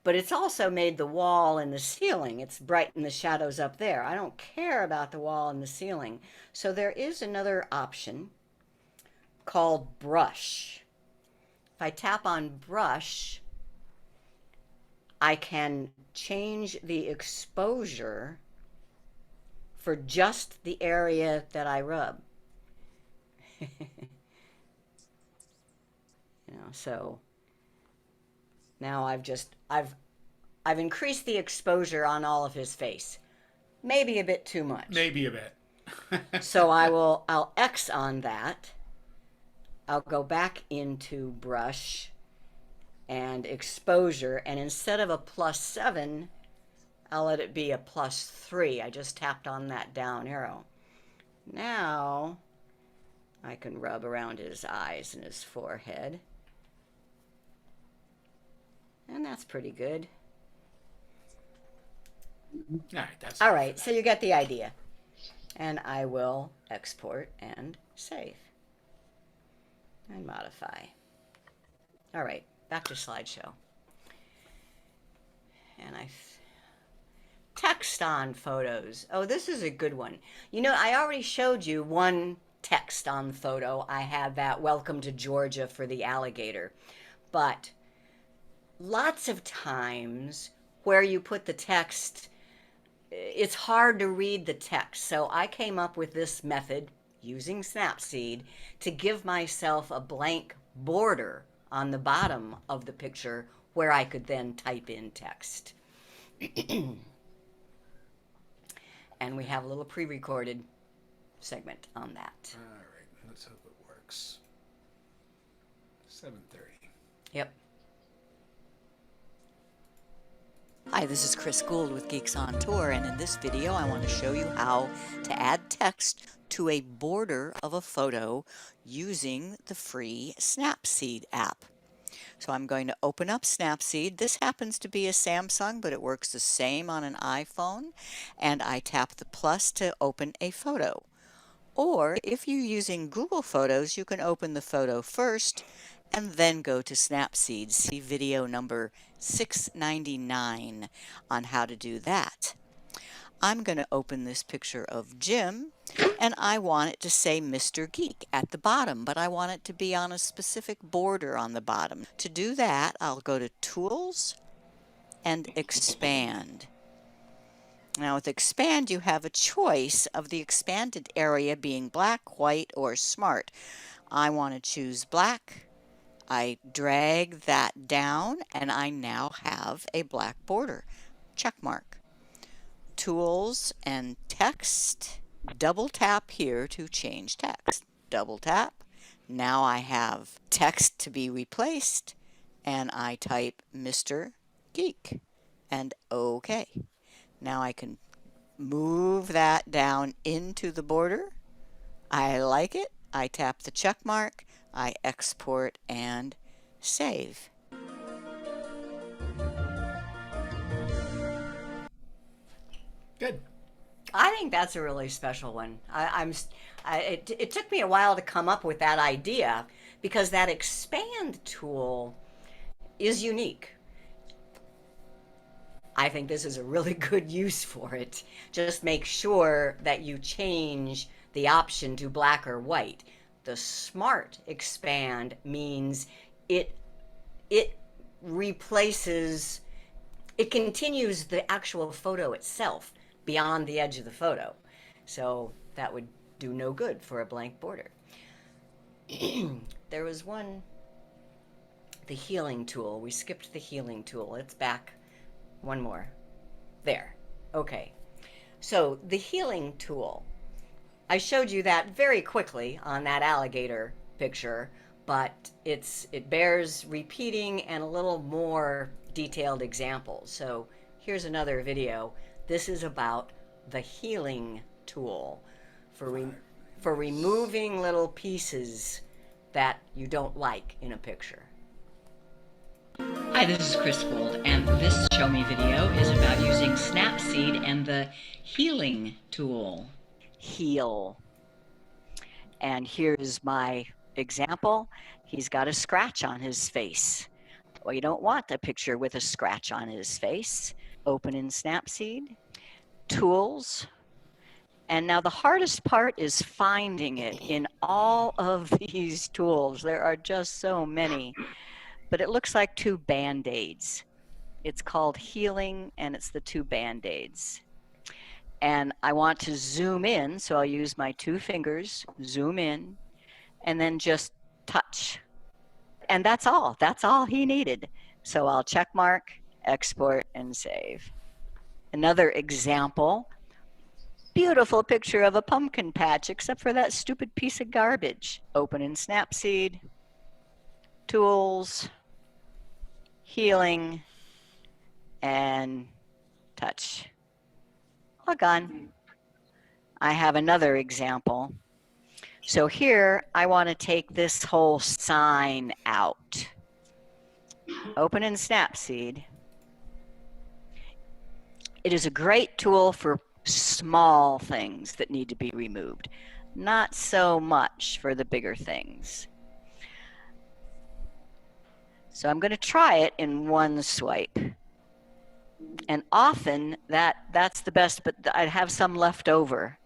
Speaker 4: But it's also made the wall and the ceiling. It's brightened the shadows up there. I don't care about the wall and the ceiling. So there is another option called Brush. If I tap on Brush, I can change the exposure for just the area that I rub. So now I've increased the exposure on all of his face. Maybe a bit too much.
Speaker 3: Maybe a bit.
Speaker 4: So I'll X on that. I'll go back into Brush and Exposure, and instead of a +7, I'll let it be a +3. I just tapped on that down arrow. Now I can rub around his eyes and his forehead. And that's pretty good. All right, so you get the idea. And I will export and save. And modify. All right, back to slideshow. And text on photos. Oh, this is a good one. I already showed you one text on photo. I had that "Welcome to Georgia" for the alligator. But lots of times where you put the text, it's hard to read the text. So I came up with this method using Snapseed to give myself a blank border on the bottom of the picture where I could then type in text. And we have a little pre-recorded segment on that.
Speaker 3: All right, let's hope it works. 7:30.
Speaker 4: Yep.
Speaker 7: Hi, this is Chris Gould with Geeks on Tour, and in this video I want to show you how to add text to a border of a photo using the free Snapseed app. So I'm going to open up Snapseed. This happens to be a Samsung, but it works the same on an iPhone, and I tap the plus to open a photo. Or if you're using Google Photos, you can open the photo first and then go to Snapseed. See video number 699 on how to do that. I'm going to open this picture of Jim, and I want it to say Mr. Geek at the bottom, but I want it to be on a specific border on the bottom. To do that, I'll go to Tools and Expand. Now with Expand, you have a choice of the expanded area being black, white, or smart. I want to choose black. I drag that down, and I now have a black border. Check mark. Tools and Text. Double tap here to change text. Double tap. Now I have text to be replaced, and I type Mr. Geek and OK. Now I can move that down into the border. I like it. I tap the check mark. I export and save.
Speaker 3: Good.
Speaker 4: I think that's a really special one. It took me a while to come up with that idea because that expand tool is unique. I think this is a really good use for it. Just make sure that you change the option to black or white. The smart expand means it replaces, it continues the actual photo itself beyond the edge of the photo. So that would do no good for a blank border. There was one, the healing tool. We skipped the healing tool. It's back. One more. There. Okay. So the healing tool, I showed you that very quickly on that alligator picture, but it bears repeating and a little more detailed examples. So here's another video. This is about the healing tool for removing little pieces that you don't like in a picture.
Speaker 7: Hi, this is Chris Gould, and this Show Me video is about using Snapseed and the healing tool.
Speaker 4: Heal. And here's my example. He's got a scratch on his face. Well, you don't want a picture with a scratch on his face. Open in Snapseed, Tools, and now the hardest part is finding it in all of these tools. There are just so many, but it looks like two Band-Aids. It's called Healing, and it's the two Band-Aids. And I want to zoom in, so I'll use my two fingers, zoom in, and then just touch. And that's all he needed. So I'll check mark, export, and save. Another example, beautiful picture of a pumpkin patch, except for that stupid piece of garbage. Open in Snapseed, Tools, Healing, and touch. All gone. I have another example. So here, I want to take this whole sign out. Open in Snapseed. It is a great tool for small things that need to be removed, not so much for the bigger things. So I'm going to try it in one swipe. And often that's the best, but I have some left over.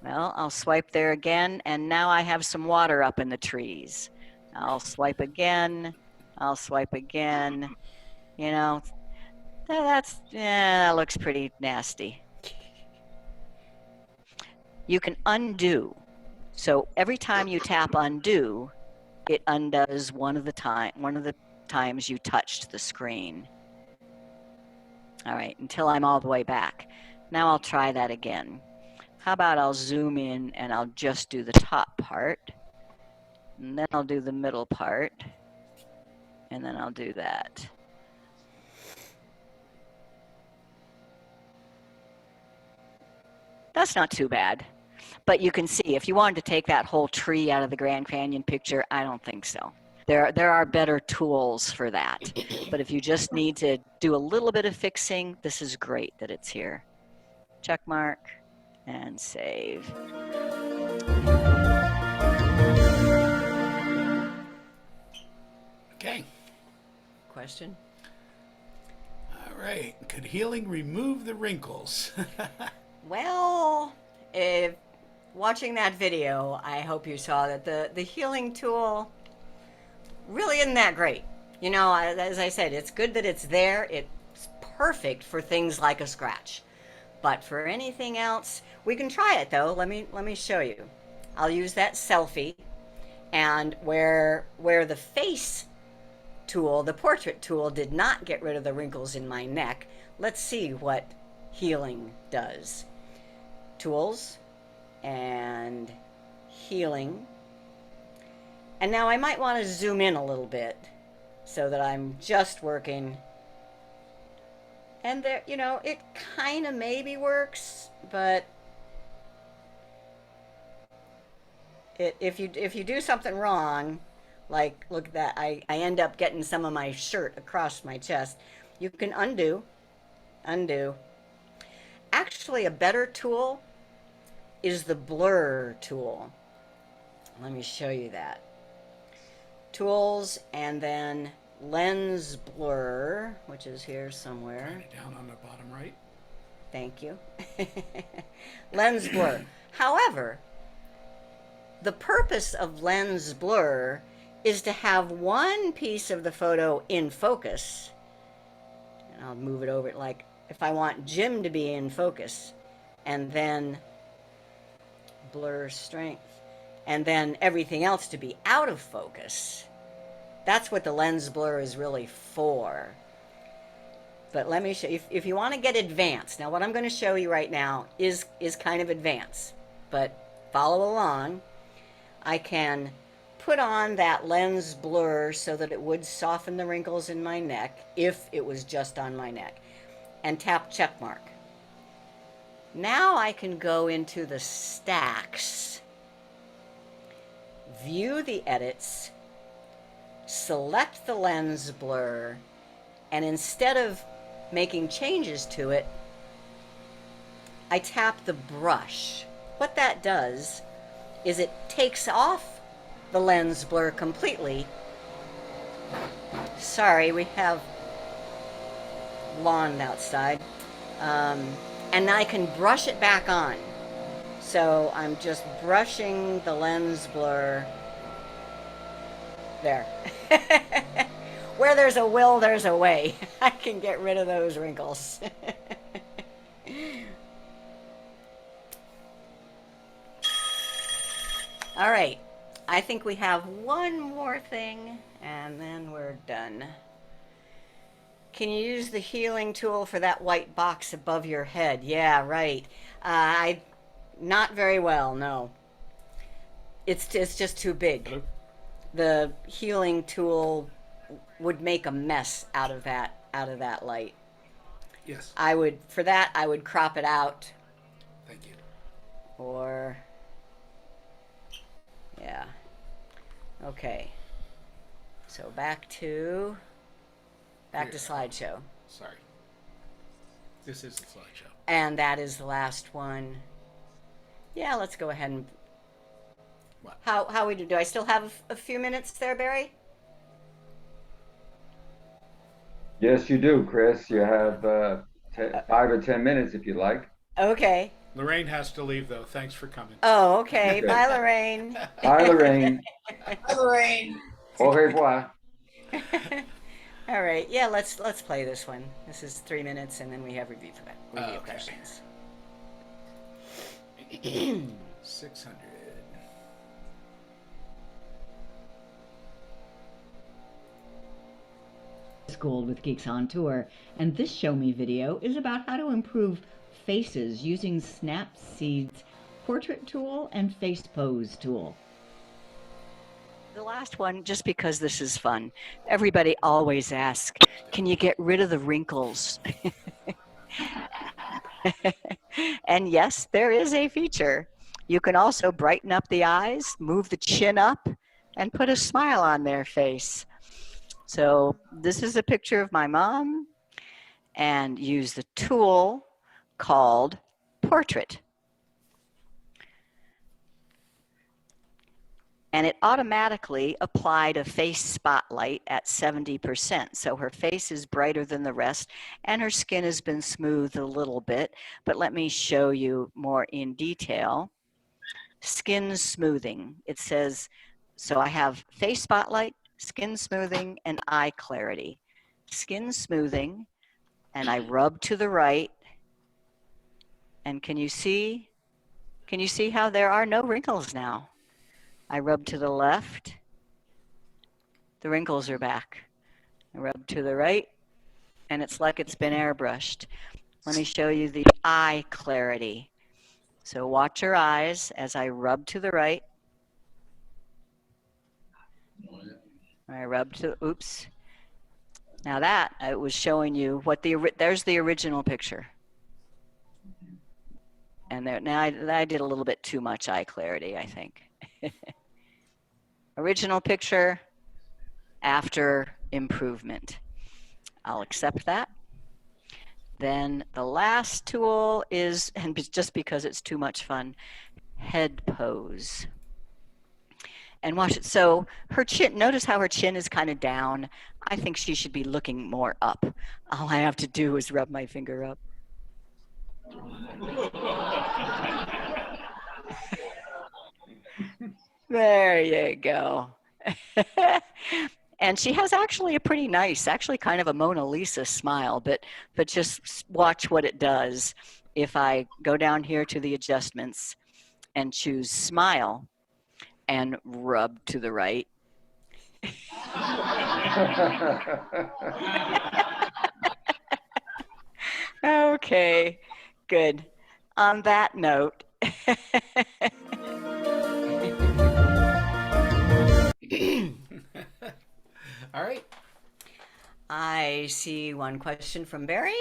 Speaker 4: Well, I'll swipe there again, and now I have some water up in the trees. I'll swipe again. I'll swipe again. You know, that looks pretty nasty. You can undo. So every time you tap undo, it undoes one of the times you touched the screen. All right, until I'm all the way back. Now I'll try that again. How about I'll zoom in and I'll just do the top part, and then I'll do the middle part, and then I'll do that. That's not too bad. But you can see, if you wanted to take that whole tree out of the Grand Canyon picture, I don't think so. There are better tools for that. But if you just need to do a little bit of fixing, this is great that it's here. Check mark and save.
Speaker 3: Okay.
Speaker 4: Question?
Speaker 3: All right. Could healing remove the wrinkles?
Speaker 4: Well, if watching that video, I hope you saw that the healing tool really isn't that great. You know, as I said, it's good that it's there. It's perfect for things like a scratch. But for anything else, we can try it though. Let me show you. I'll use that selfie, and where the face tool, the portrait tool, did not get rid of the wrinkles in my neck, let's see what healing does. Tools and healing. And now I might want to zoom in a little bit so that I'm just working. And there, you know, it kind of maybe works, but if you do something wrong, like look at that, I end up getting some of my shirt across my chest. You can undo. Actually, a better tool is the blur tool. Let me show you that. Tools, and then lens blur, which is here somewhere.
Speaker 3: Write it down on the bottom right.
Speaker 4: Thank you. Lens blur. However, the purpose of lens blur is to have one piece of the photo in focus. And I'll move it over, like if I want Jim to be in focus, and then blur strength, and then everything else to be out of focus. That's what the lens blur is really for. But let me show you, if you want to get advanced. Now what I'm going to show you right now is kind of advanced, but follow along. I can put on that lens blur so that it would soften the wrinkles in my neck if it was just on my neck, and tap check mark. Now I can go into the stacks, view the edits, select the lens blur, and instead of making changes to it, I tap the brush. What that does is it takes off the lens blur completely. Sorry, we have lawn outside. And I can brush it back on. So I'm just brushing the lens blur. There. Where there's a will, there's a way. I can get rid of those wrinkles. All right. I think we have one more thing, and then we're done. Can you use the healing tool for that white box above your head? Yeah, right. Not very well, no. It's just too big.
Speaker 3: Hello?
Speaker 4: The healing tool would make a mess out of that light.
Speaker 3: Yes.
Speaker 4: I would crop it out,
Speaker 3: Thank you.
Speaker 4: or yeah. Okay. So back to slideshow.
Speaker 3: Sorry. This is the slideshow.
Speaker 4: And that is the last one. Yeah, let's go ahead and.
Speaker 3: What?
Speaker 4: How we do? Do I still have a few minutes there, Barry?
Speaker 1: Yes, you do, Chris. You have 5 or 10 minutes if you like.
Speaker 4: Okay.
Speaker 3: Lorraine has to leave, though. Thanks for coming.
Speaker 4: Oh, okay.
Speaker 1: Okay.
Speaker 4: Bye, Lorraine.
Speaker 1: Bye, Lorraine.
Speaker 6: Hi, Lorraine.
Speaker 1: Au revoir.
Speaker 4: All right. Yeah, let's play this one. This is 3 minutes, and then we have review
Speaker 3: Okay.
Speaker 4: questions.
Speaker 3: 600.
Speaker 8: School with Geeks on Tour, and this Show Me video is about how to improve faces using Snapseed's portrait tool and face pose tool.
Speaker 4: The last one, just because this is fun. Everybody always asks, can you get rid of the wrinkles? And yes, there is a feature. You can also brighten up the eyes, move the chin up, and put a smile on their face. So this is a picture of my mom, and use the tool called Portrait. And it automatically applied a face spotlight at 70%. So her face is brighter than the rest, and her skin has been smoothed a little bit. But let me show you more in detail. Skin smoothing. It says, so I have face spotlight, skin smoothing, and eye clarity. Skin smoothing, and I rub to the right. And can you see how there are no wrinkles now? I rub to the left, the wrinkles are back. I rub to the right, and it's like it's been airbrushed. Let me show you the eye clarity. So watch your eyes as I rub to the right. I rub to, oops. Now that, I was showing you what there's the original picture. And there, now I did a little bit too much eye clarity, I think. Original picture after improvement. I'll accept that. Then the last tool is, and just because it's too much fun, head pose. And watch it. So her chin, notice how her chin is kind of down. I think she should be looking more up. All I have to do is rub my finger up. There you go. And she has actually a pretty nice, actually kind of a Mona Lisa smile, but just watch what it does. If I go down here to the adjustments
Speaker 7: and choose Smile and rub to the right. Okay, good. On that note,
Speaker 3: All right.
Speaker 4: I see one question from Barry.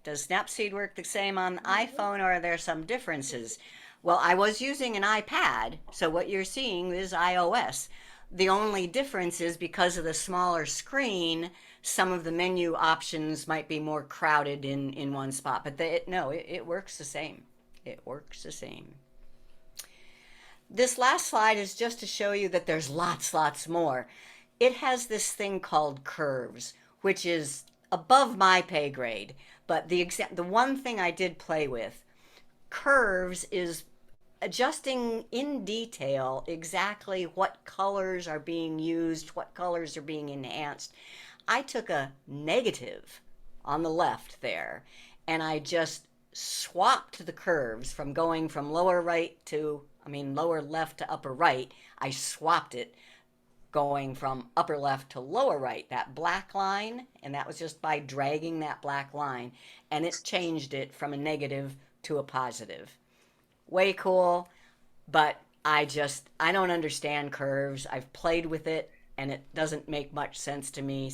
Speaker 4: Does Snapseed work the same on iPhone or are there some differences? Well, I was using an iPad, so what you're seeing is iOS. The only difference is because of the smaller screen, some of the menu options might be more crowded in one spot. But it works the same. It works the same. This last slide is just to show you that there's lots more. It has this thing called curves, which is above my pay grade. But the one thing I did play with, curves, is adjusting in detail exactly what colors are being used, what colors are being enhanced. I took a negative on the left there, and I just swapped the curves from going from lower left to upper right. I swapped it going from upper left to lower right, that black line, and that was just by dragging that black line, and it changed it from a negative to a positive. Way cool, but I don't understand curves. I've played with it and it doesn't make much sense to me,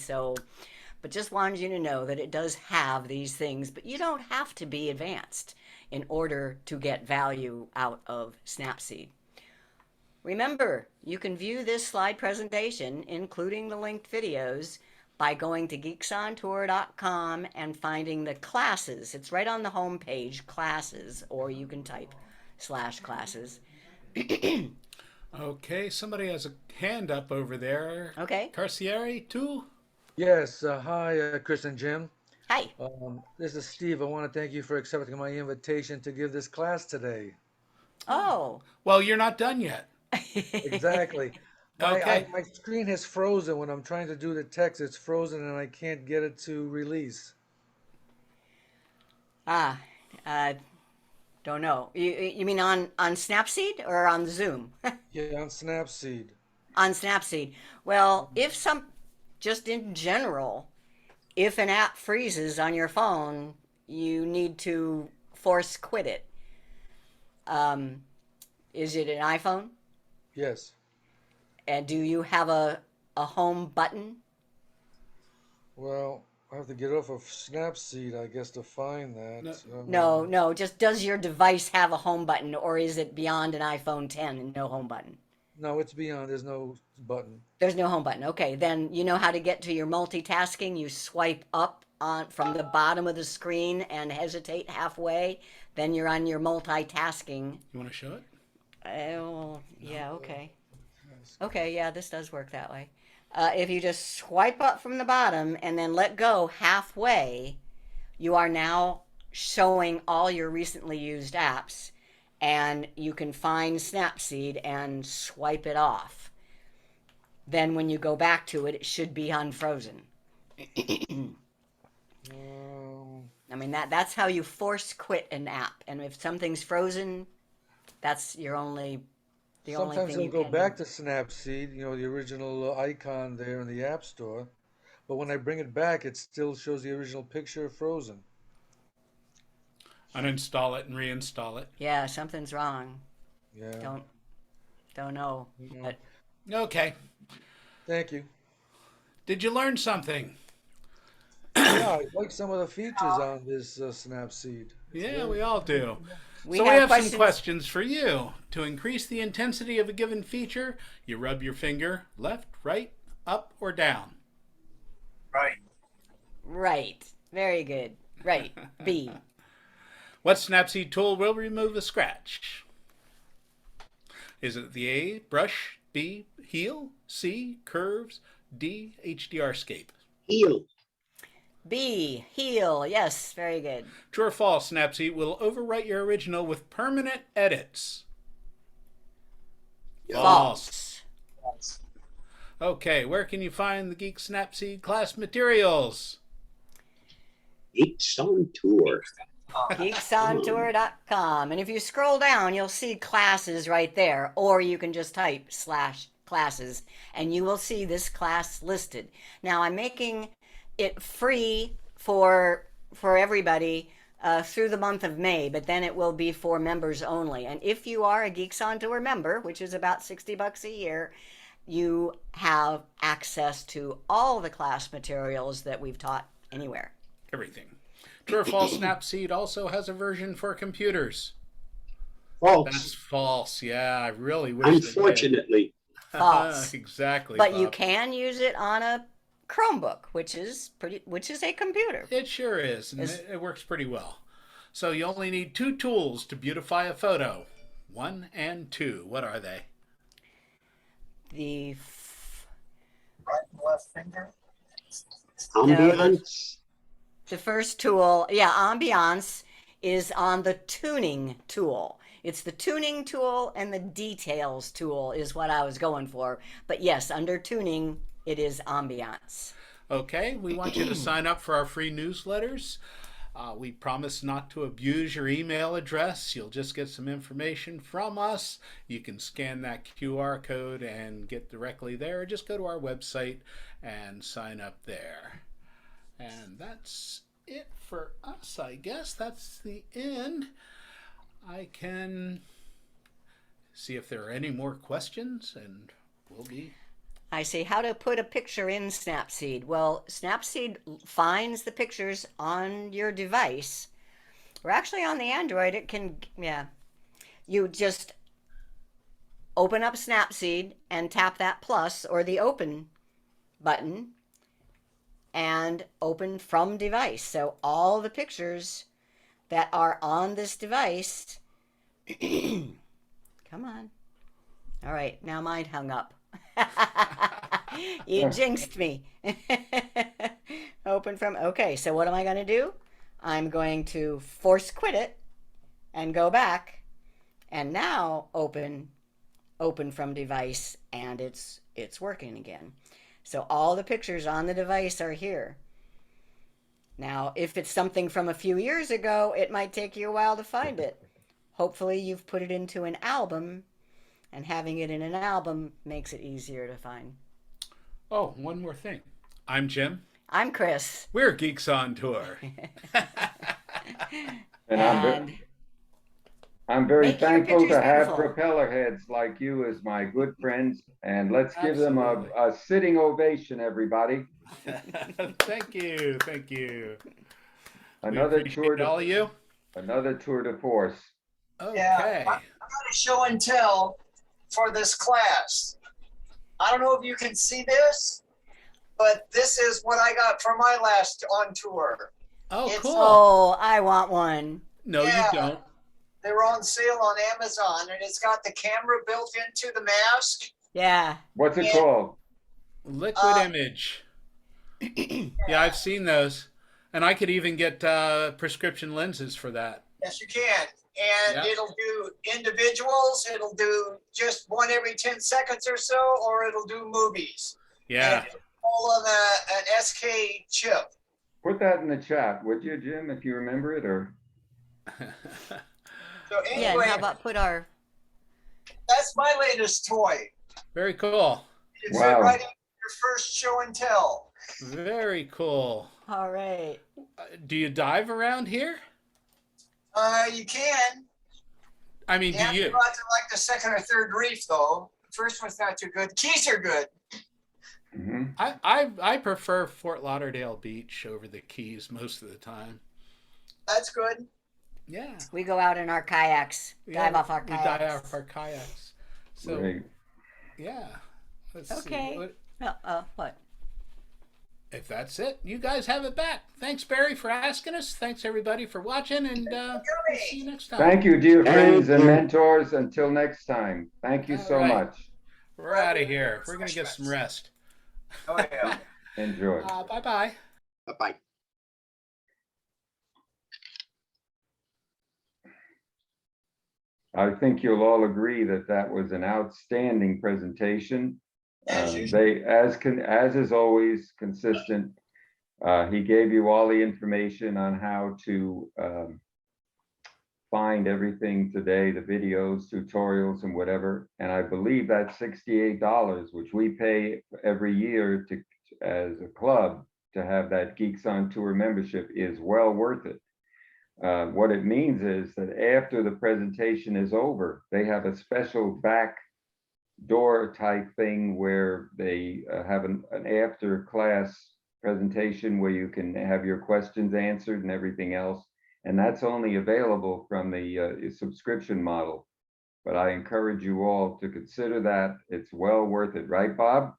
Speaker 4: but just wanted you to know that it does have these things, but you don't have to be advanced in order to get value out of Snapseed. Remember, you can view this slide presentation, including the linked videos, by going to geeksontour.com and finding the classes. It's right on the home page, classes, or you can type /classes.
Speaker 3: Okay, somebody has a hand up over there.
Speaker 4: Okay.
Speaker 3: Carcieri, too?
Speaker 2: Yes, hi, Chris and Jim.
Speaker 4: Hi.
Speaker 2: This is Steve. I want to thank you for accepting my invitation to give this class today.
Speaker 4: Oh.
Speaker 3: Well, you're not done yet.
Speaker 2: Exactly.
Speaker 3: Okay.
Speaker 2: My screen has frozen when I'm trying to do the text. It's frozen and I can't get it to release.
Speaker 4: Don't know. You mean on Snapseed or on Zoom?
Speaker 2: Yeah, on Snapseed.
Speaker 4: On Snapseed. Well, just in general, if an app freezes on your phone, you need to force quit it. Is it an iPhone?
Speaker 2: Yes.
Speaker 4: And do you have a home button?
Speaker 2: Well, I have to get off of Snapseed, I guess, to find that.
Speaker 4: No. Just does your device have a home button, or is it beyond an iPhone 10 and no home button?
Speaker 2: No, it's beyond. There's no button.
Speaker 4: There's no home button. Okay, then you know how to get to your multitasking. You swipe up from the bottom of the screen and hesitate halfway. Then you're on your multitasking.
Speaker 3: You want to show it?
Speaker 4: Oh, yeah, okay. Okay, yeah, this does work that way. If you just swipe up from the bottom and then let go halfway, you are now showing all your recently used apps, and you can find Snapseed and swipe it off. Then when you go back to it, it should be unfrozen. I mean, that's how you force quit an app. And if something's frozen, that's the only
Speaker 2: Sometimes
Speaker 4: thing
Speaker 2: it'll
Speaker 4: you
Speaker 2: go
Speaker 4: can
Speaker 2: back
Speaker 4: do.
Speaker 2: to Snapseed, the original icon there in the App Store. But when I bring it back, it still shows the original picture frozen.
Speaker 3: Uninstall it and reinstall it.
Speaker 4: Yeah, something's wrong.
Speaker 2: Yeah.
Speaker 4: Don't know. But
Speaker 3: Okay.
Speaker 2: Thank you.
Speaker 3: Did you learn something?
Speaker 2: Yeah, I like some of the features on this Snapseed.
Speaker 3: Yeah, we all do.
Speaker 4: we
Speaker 3: So we
Speaker 4: have
Speaker 3: have some questions for you. To increase the intensity of a given feature, you rub your finger left, right, up, or down.
Speaker 6: Right.
Speaker 4: Right. Very good. Right. B.
Speaker 3: What Snapseed tool will remove a scratch? Is it the A, brush, B, heal, C, curves, D, HDRscape?
Speaker 5: Heal.
Speaker 4: B. Heal. Yes. Very good.
Speaker 3: True or false, Snapseed will overwrite your original with permanent edits?
Speaker 4: False.
Speaker 6: False.
Speaker 3: Okay, where can you find the Geek Snapseed class materials?
Speaker 5: Geeks on Tour.
Speaker 4: geeksontour.com. And if you scroll down, you'll see classes right there, or you can just type /classes and you will see this class listed. Now I'm making it free for everybody through the month of May, but then it will be for members only. And if you are a Geeks on Tour member, which is about $60 a year, you have access to all the class materials that we've taught anywhere.
Speaker 3: Everything. True or false, Snapseed also has a version for computers.
Speaker 5: False.
Speaker 3: That's false. Yeah, I really wish they did.
Speaker 5: Unfortunately.
Speaker 4: False.
Speaker 3: Exactly.
Speaker 4: But you
Speaker 3: Bob.
Speaker 4: can use it on a Chromebook, which is a computer.
Speaker 3: It sure is, and it works pretty well. So you only need 2 tools to beautify a photo. 1 and 2. What are they?
Speaker 4: The
Speaker 6: Right and left finger.
Speaker 5: Ambience.
Speaker 4: The first tool, yeah, ambiance is on the tuning tool. It's the tuning tool and the details tool is what I was going for. But yes, under tuning, it is ambiance.
Speaker 3: Okay, we want you to sign up for our free newsletters. We promise not to abuse your email address. You'll just get some information from us. You can scan that QR code and get directly there. Just go to our website and sign up there. And that's it for us, I guess. That's the end. I can see if there are any more questions, and we'll be...
Speaker 4: I say how to put a picture in Snapseed. Well, Snapseed finds the pictures on your device. Or actually on the Android, it can, yeah. You just open up Snapseed and tap that plus or the open button and open from device. So all the pictures that are on this device, come on. All right, now mine hung up. You jinxed me. Open from, okay, so what am I going to do? I'm going to force quit it and go back and now open from device, and it's working again. So all the pictures on the device are here. Now, if it's something from a few years ago, it might take you a while to find it. Hopefully you've put it into an album, and having it in an album makes it easier to find.
Speaker 3: Oh, one more thing. I'm Jim.
Speaker 4: I'm Chris.
Speaker 3: We're Geeks on Tour.
Speaker 1: And I'm very
Speaker 4: Make your
Speaker 1: thankful
Speaker 4: pictures
Speaker 1: to have
Speaker 4: beautiful.
Speaker 1: propeller heads like you as my good friends. And let's give them
Speaker 3: Absolutely.
Speaker 1: a sitting ovation, everybody.
Speaker 3: Thank you. Thank you.
Speaker 1: Another
Speaker 3: We
Speaker 1: tour
Speaker 3: appreciate all of you.
Speaker 1: Another tour de force.
Speaker 3: Okay.
Speaker 6: I got a show and tell for this class. I don't know if you can see this, but this is what I got for my last on tour.
Speaker 3: Oh,
Speaker 6: It's-
Speaker 3: cool.
Speaker 4: Oh, I want one.
Speaker 3: No,
Speaker 6: Yeah.
Speaker 3: you don't.
Speaker 6: They were on sale on Amazon, and it's got the camera built into the mask.
Speaker 4: Yeah.
Speaker 1: What's it
Speaker 6: Yeah.
Speaker 1: called?
Speaker 3: Liquid image. Yeah, I've seen those. And I could even get prescription lenses for that.
Speaker 6: Yes, you can. And
Speaker 3: Yeah.
Speaker 6: it'll do individuals, it'll do just one every 10 seconds or so, or it'll do movies.
Speaker 3: Yeah.
Speaker 6: And it's all on an SK chip.
Speaker 1: Put that in the chat, would you, Jim, if you remember it, or?
Speaker 6: So
Speaker 4: Yeah, and
Speaker 6: anyway,
Speaker 4: how about put our...
Speaker 6: that's my latest toy.
Speaker 3: Very cool.
Speaker 6: It's
Speaker 1: Wow.
Speaker 6: right in your first show and tell.
Speaker 3: Very cool.
Speaker 4: All right.
Speaker 3: Do you dive around here?
Speaker 6: You can.
Speaker 3: I mean,
Speaker 6: You have
Speaker 3: do
Speaker 6: to
Speaker 3: you?
Speaker 6: go out to like the second or third reef, though. The first one's not too good. Keys are good.
Speaker 1: Mhm.
Speaker 3: I prefer Fort Lauderdale Beach over the Keys most of the time.
Speaker 6: That's good.
Speaker 3: Yeah.
Speaker 4: We go out in our kayaks. Dive off our
Speaker 3: We dive
Speaker 4: kayaks.
Speaker 3: off our kayaks. So,
Speaker 1: Great.
Speaker 3: yeah. Let's
Speaker 4: Okay.
Speaker 3: see.
Speaker 4: What?
Speaker 3: If that's it, you guys have it back. Thanks, Barry, for asking us. Thanks, everybody, for watching, and we'll see you next time.
Speaker 1: Thank you, dear
Speaker 5: Thank
Speaker 1: friends and
Speaker 5: you.
Speaker 1: mentors. Until next time. Thank you
Speaker 3: All
Speaker 1: so
Speaker 3: right.
Speaker 1: much.
Speaker 3: We're out of here. We're going to get some rest.
Speaker 6: Oh, yeah.
Speaker 1: Enjoy.
Speaker 3: Bye-bye.
Speaker 5: Bye-bye.
Speaker 1: I think you'll all agree that that was an outstanding presentation.
Speaker 6: As usual.
Speaker 1: As is always consistent, he gave you all the information on how to find everything today, the videos, tutorials, and whatever. And I believe that $68, which we pay every year to, as a club, to have that Geeks on Tour membership is well worth it. What it means is that after the presentation is over, they have a special back door type thing where they have an after class presentation where you can have your questions answered and everything else. And that's only available from the subscription model. But I encourage you all to consider that. It's well worth it, right, Bob?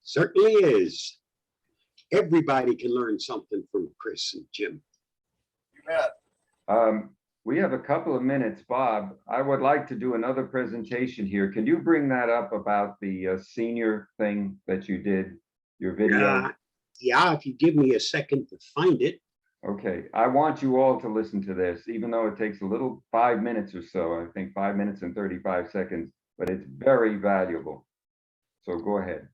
Speaker 5: Certainly is. Everybody can learn something from Chris and Jim.
Speaker 6: You bet.
Speaker 1: We have a couple of minutes, Bob. I would like to do another presentation here. Can you bring that up about the senior thing that you did, your video?
Speaker 5: Yeah, if you give me a second to find it.
Speaker 1: Okay, I want you all to listen to this, even though it takes a little 5 minutes or so, I think 5 minutes and 35 seconds, but it's very valuable. So go ahead.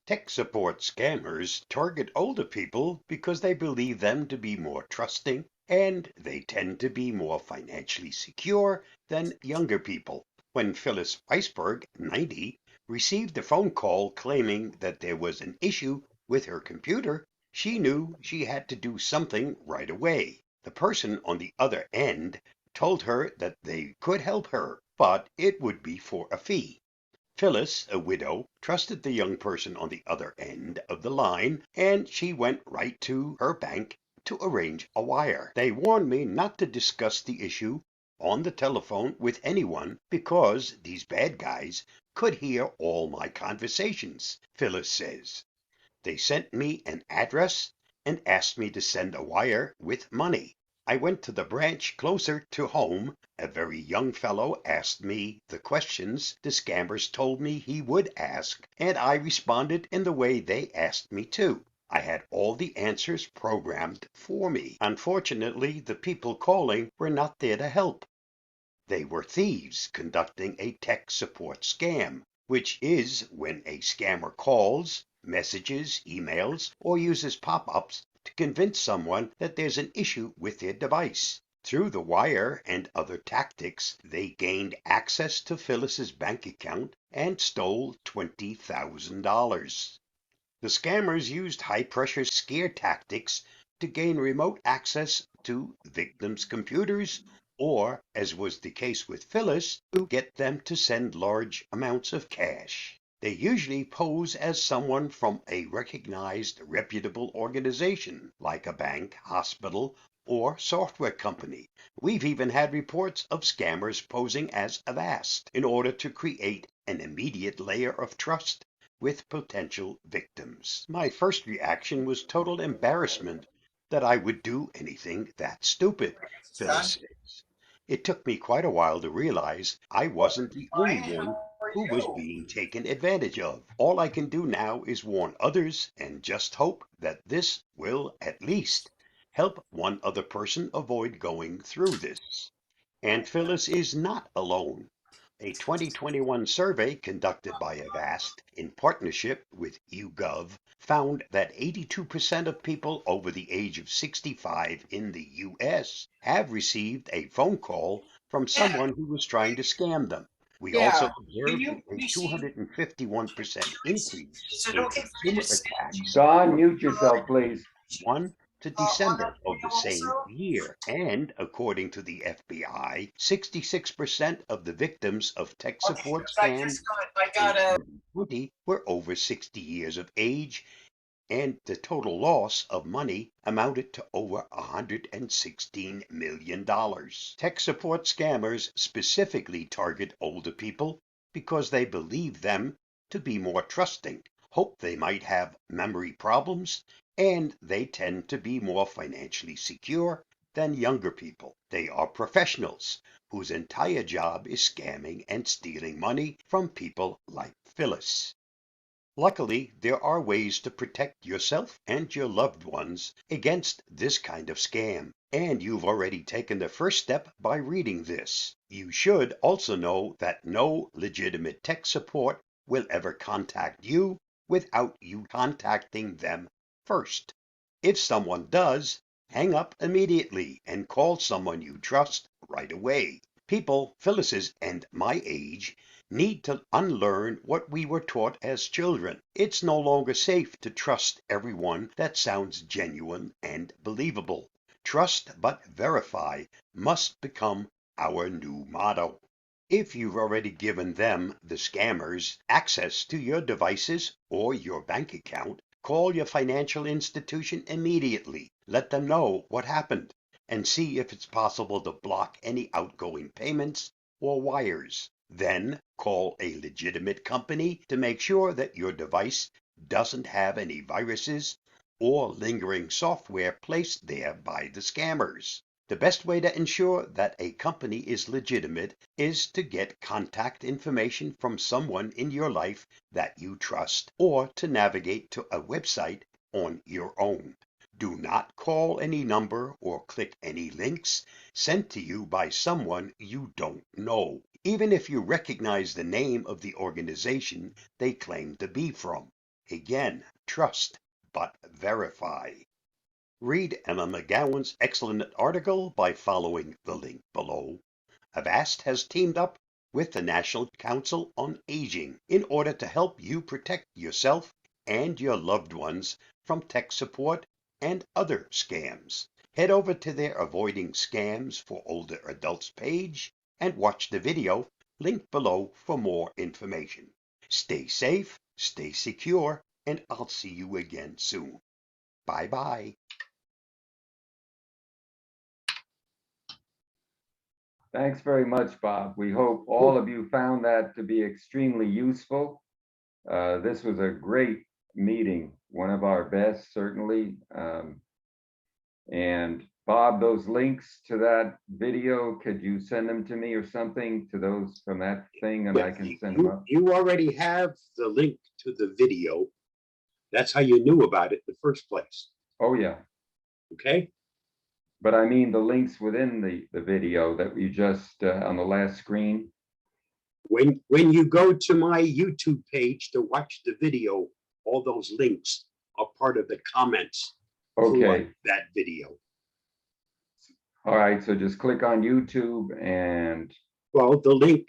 Speaker 9: Tech support scammers target older people because they believe them to be more trusting and they tend to be more financially secure than younger people. When Phyllis Weisberg, 90, received a phone call claiming that there was an issue with her computer, she knew she had to do something right away. The person on the other end told her that they could help her, but it would be for a fee. Phyllis, a widow, trusted the young person on the other end of the line, and she went right to her bank to arrange a wire. They warned me not to discuss the issue on the telephone with anyone because these bad guys could hear all my conversations, Phyllis says. They sent me an address and asked me to send a wire with money. I went to the branch closer to home. A very young fellow asked me the questions the scammers told me he would ask, and I responded in the way they asked me to. I had all the answers programmed for me. Unfortunately, the people calling were not there to help. They were thieves conducting a tech support scam, which is when a scammer calls, messages, emails, or uses pop-ups to convince someone that there's an issue with their device. Through the wire and other tactics, they gained access to Phyllis's bank account and stole $20,000. The scammers used high-pressure scare tactics to gain remote access to victims' computers, or, as was the case with Phyllis, to get them to send large amounts of cash. They usually pose as someone from a recognized, reputable organization, like a bank, hospital, or software company. We've even had reports of scammers posing as Avast in order to create an immediate layer of trust with potential victims. My first reaction was total embarrassment that I would do anything that stupid, Phyllis says. It took me quite a while to realize I wasn't the only one who was being taken advantage of. All I can do now is warn others and just hope that this will at least help one other person avoid going through this. And Phyllis is not alone. A 2021 survey conducted by Avast in partnership with YouGov found that 82% of people over the age of 65 in the US have received a phone call from someone who was trying to scam them. We also observed a 251% increase in consumer attacks
Speaker 1: Don, mute yourself, please.
Speaker 9: 1 to December of the same year. And according to the FBI, 66% of the victims of tech support scams in 2020 were over 60 years of age, and the total loss of money amounted to over $116 million. Tech support scammers specifically target older people because they believe them to be more trusting, hope they might have memory problems, and they tend to be more financially secure than younger people. They are professionals whose entire job is scamming and stealing money from people like Phyllis. Luckily, there are ways to protect yourself and your loved ones against this kind of scam, and you've already taken the first step by reading this. You should also know that no legitimate tech support will ever contact you without you contacting them first. If someone does, hang up immediately and call someone you trust right away. People Phyllis's and my age need to unlearn what we were taught as children. It's no longer safe to trust everyone that sounds genuine and believable. Trust but verify must become our new motto. If you've already given them, the scammers, access to your devices or your bank account, call your financial institution immediately. Let them know what happened and see if it's possible to block any outgoing payments or wires. Then call a legitimate company to make sure that your device doesn't have any viruses or lingering software placed there by the scammers. The best way to ensure that a company is legitimate is to get contact information from someone in your life that you trust, or to navigate to a website on your own. Do not call any number or click any links sent to you by someone you don't know, even if you recognize the name of the organization they claim to be from. Again, trust but verify. Read Emma McGowan's excellent article by following the link below. Avast has teamed up with the National Council on Aging in order to help you protect yourself and your loved ones from tech support and other scams. Head over to their Avoiding Scams for Older Adults page and watch the video linked below for more information. Stay safe, stay secure, and I'll see you again soon. Bye-bye.
Speaker 1: Thanks very much, Bob. We hope all of you found that to be extremely useful. This was a great meeting, one of our best, certainly. And Bob, those links to that video, could you send them to me or something to those from that thing, and I can send them up?
Speaker 5: You already have the link to the video. That's how you knew about it in the first place.
Speaker 1: Oh, yeah.
Speaker 5: Okay.
Speaker 1: But I mean the links within the video that we just on the last screen.
Speaker 5: When you go to my YouTube page to watch the video, all those links are part of the comments
Speaker 1: Okay.
Speaker 5: for that video.
Speaker 1: All right, so just click on YouTube and.
Speaker 5: Well, the link,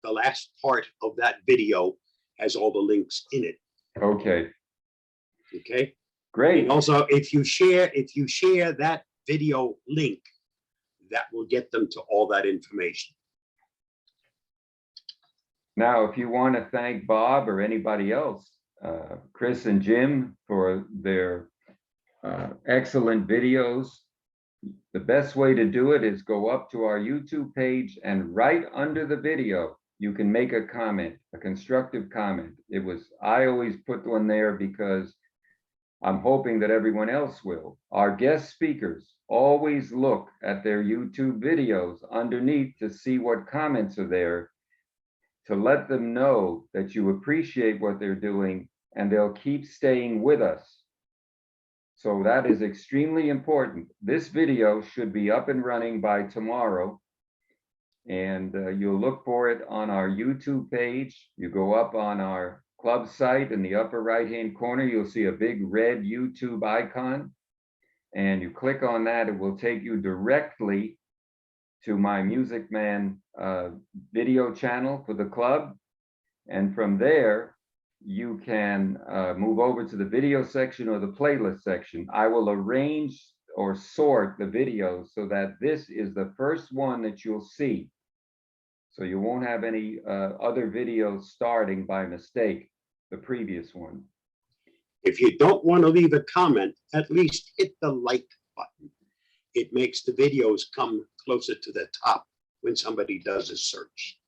Speaker 5: the last part of that video has all the links in it.
Speaker 1: Okay.
Speaker 5: Okay.
Speaker 1: Great.
Speaker 5: And also, if you share that video link, that will get them to all that information.
Speaker 1: Now, if you want to thank Bob or anybody else, Chris and Jim, for their excellent videos, the best way to do it is go up to our YouTube page, and right under the video, you can make a comment, a constructive comment. I always put one there because I'm hoping that everyone else will. Our guest speakers always look at their YouTube videos underneath to see what comments are there, to let them know that you appreciate what they're doing and they'll keep staying with us. So that is extremely important. This video should be up and running by tomorrow, and you'll look for it on our YouTube page. You go up on our club site in the upper right-hand corner, you'll see a big red YouTube icon, and you click on that. It will take you directly to my Music Man video channel for the club. And from there, you can move over to the video section or the playlist section. I will arrange or sort the videos so that this is the first one that you'll see. So you won't have any other videos starting by mistake, the previous one.
Speaker 5: If you don't want to leave a comment, at least hit the like button. It makes the videos come closer to the top when somebody does a search.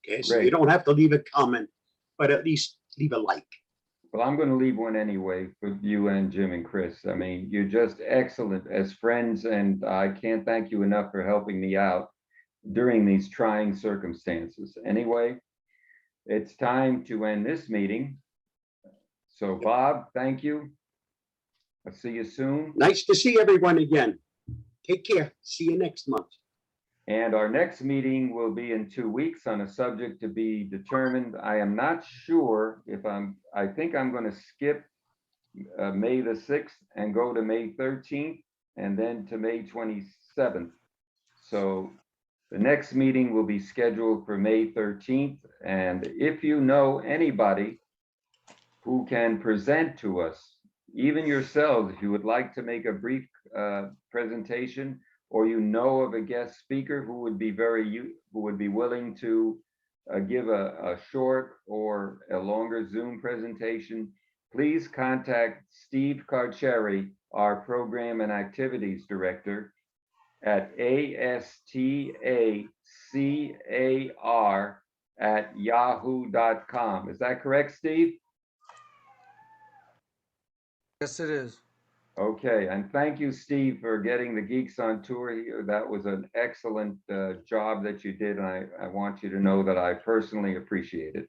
Speaker 5: Okay, so you don't have to leave a comment, but at least leave a like.
Speaker 1: Well, I'm going to leave one anyway for you and Jim and Chris. I mean, you're just excellent as friends, and I can't thank you enough for helping me out during these trying circumstances. Anyway, it's time to end this meeting. So Bob, thank you. I'll see you soon.
Speaker 5: Nice to see everyone again. Take care. See you next month.
Speaker 1: And our next meeting will be in 2 weeks on a subject to be determined. I am not sure if I think I'm going to skip May the 6th and go to May 13th and then to May 27th. So the next meeting will be scheduled for May 13th. And if you know anybody who can present to us, even yourselves, if you would like to make a brief presentation, or you know of a guest speaker who would be willing to give a short or a longer Zoom presentation, please contact Steve Carcheri, our Program and Activities Director, at astar@yahoo.com. Is that correct, Steve?
Speaker 2: Yes, it is.
Speaker 1: Okay, and thank you, Steve, for getting the Geeks on Tour here. That was an excellent job that you did, and I want you to know that I personally appreciate it.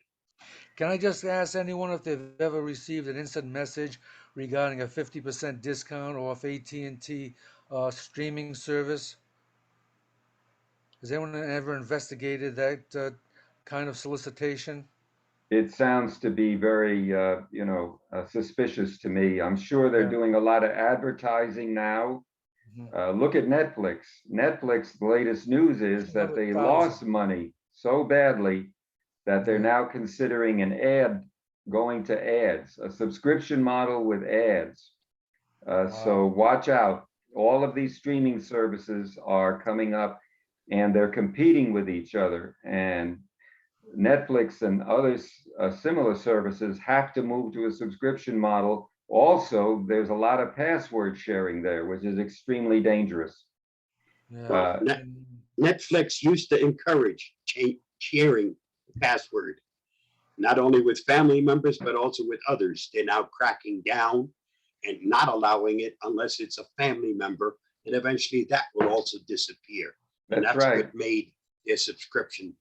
Speaker 2: Can I just ask anyone if they've ever received an instant message regarding a 50% discount off AT&T streaming service? Has anyone ever investigated that kind of solicitation?
Speaker 1: It sounds to be very, suspicious to me. I'm sure they're
Speaker 2: Yeah.
Speaker 1: doing a lot of advertising now.
Speaker 2: Mhm.
Speaker 1: Look at Netflix. Netflix, the latest news is that they lost money so badly that they're now considering going to ads, a subscription model with ads. So watch out. All of these streaming services are coming up and they're competing with each other. And Netflix and other similar services have to move to a subscription model. Also, there's a lot of password sharing there, which is extremely dangerous.
Speaker 2: Yeah.
Speaker 5: Netflix used to encourage sharing the password, not only with family members, but also with others. They're now cracking down and not allowing it unless it's a family member. And eventually that will also disappear. And
Speaker 1: That's
Speaker 5: that's
Speaker 1: right.
Speaker 5: what made their subscription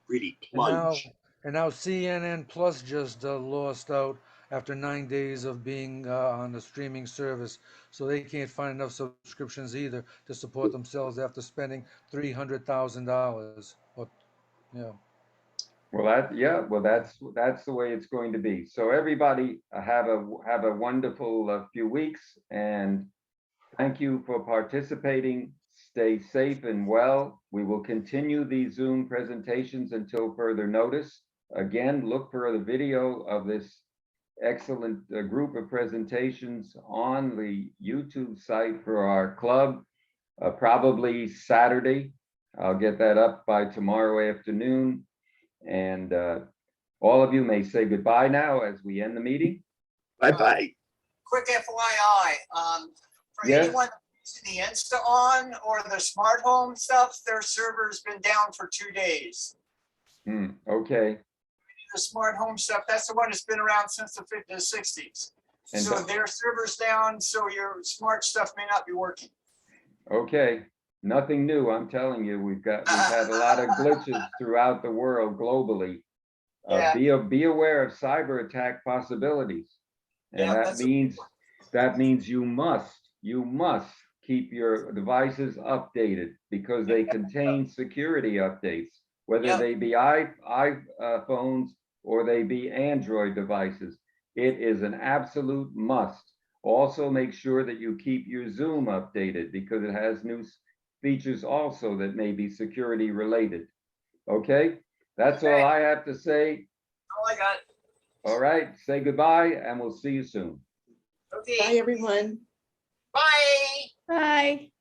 Speaker 5: really plunge.
Speaker 2: And now CNN Plus just lost out after 9 days of being on the streaming service. So they can't find enough subscriptions either to support themselves after spending $300,000. Yeah.
Speaker 1: Well, that's the way it's going to be. So everybody have a wonderful few weeks, and thank you for participating. Stay safe and well. We will continue these Zoom presentations until further notice. Again, look for the video of this excellent group of presentations on the YouTube site for our club, probably Saturday. I'll get that up by tomorrow afternoon. And all of you may say goodbye now as we end the meeting.
Speaker 5: Bye-bye.
Speaker 6: Quick FYI, for
Speaker 1: Yes.
Speaker 6: anyone using the Insta on or the smart home stuff, their server's been down for 2 days.
Speaker 1: Okay.
Speaker 6: The smart home stuff, that's the one that's been around since the 50s and 60s.
Speaker 1: And
Speaker 6: So their server's down, so your smart stuff may not be working.
Speaker 1: Okay, nothing new. I'm telling you, we've had a lot of glitches throughout the world globally.
Speaker 6: Yeah.
Speaker 1: Be aware of cyber attack possibilities, and
Speaker 6: Yeah,
Speaker 1: that means you must keep your devices updated because they contain security updates, whether
Speaker 6: Yep.
Speaker 1: they be iPhones or they be Android devices. It is an absolute must. Also, make sure that you keep your Zoom updated because it has new features also that may be security related. Okay, that's all I have to say.
Speaker 6: All I got.
Speaker 1: All right, say goodbye and we'll see you soon.
Speaker 6: Okay.
Speaker 10: Bye, everyone.
Speaker 6: Bye.
Speaker 10: Bye.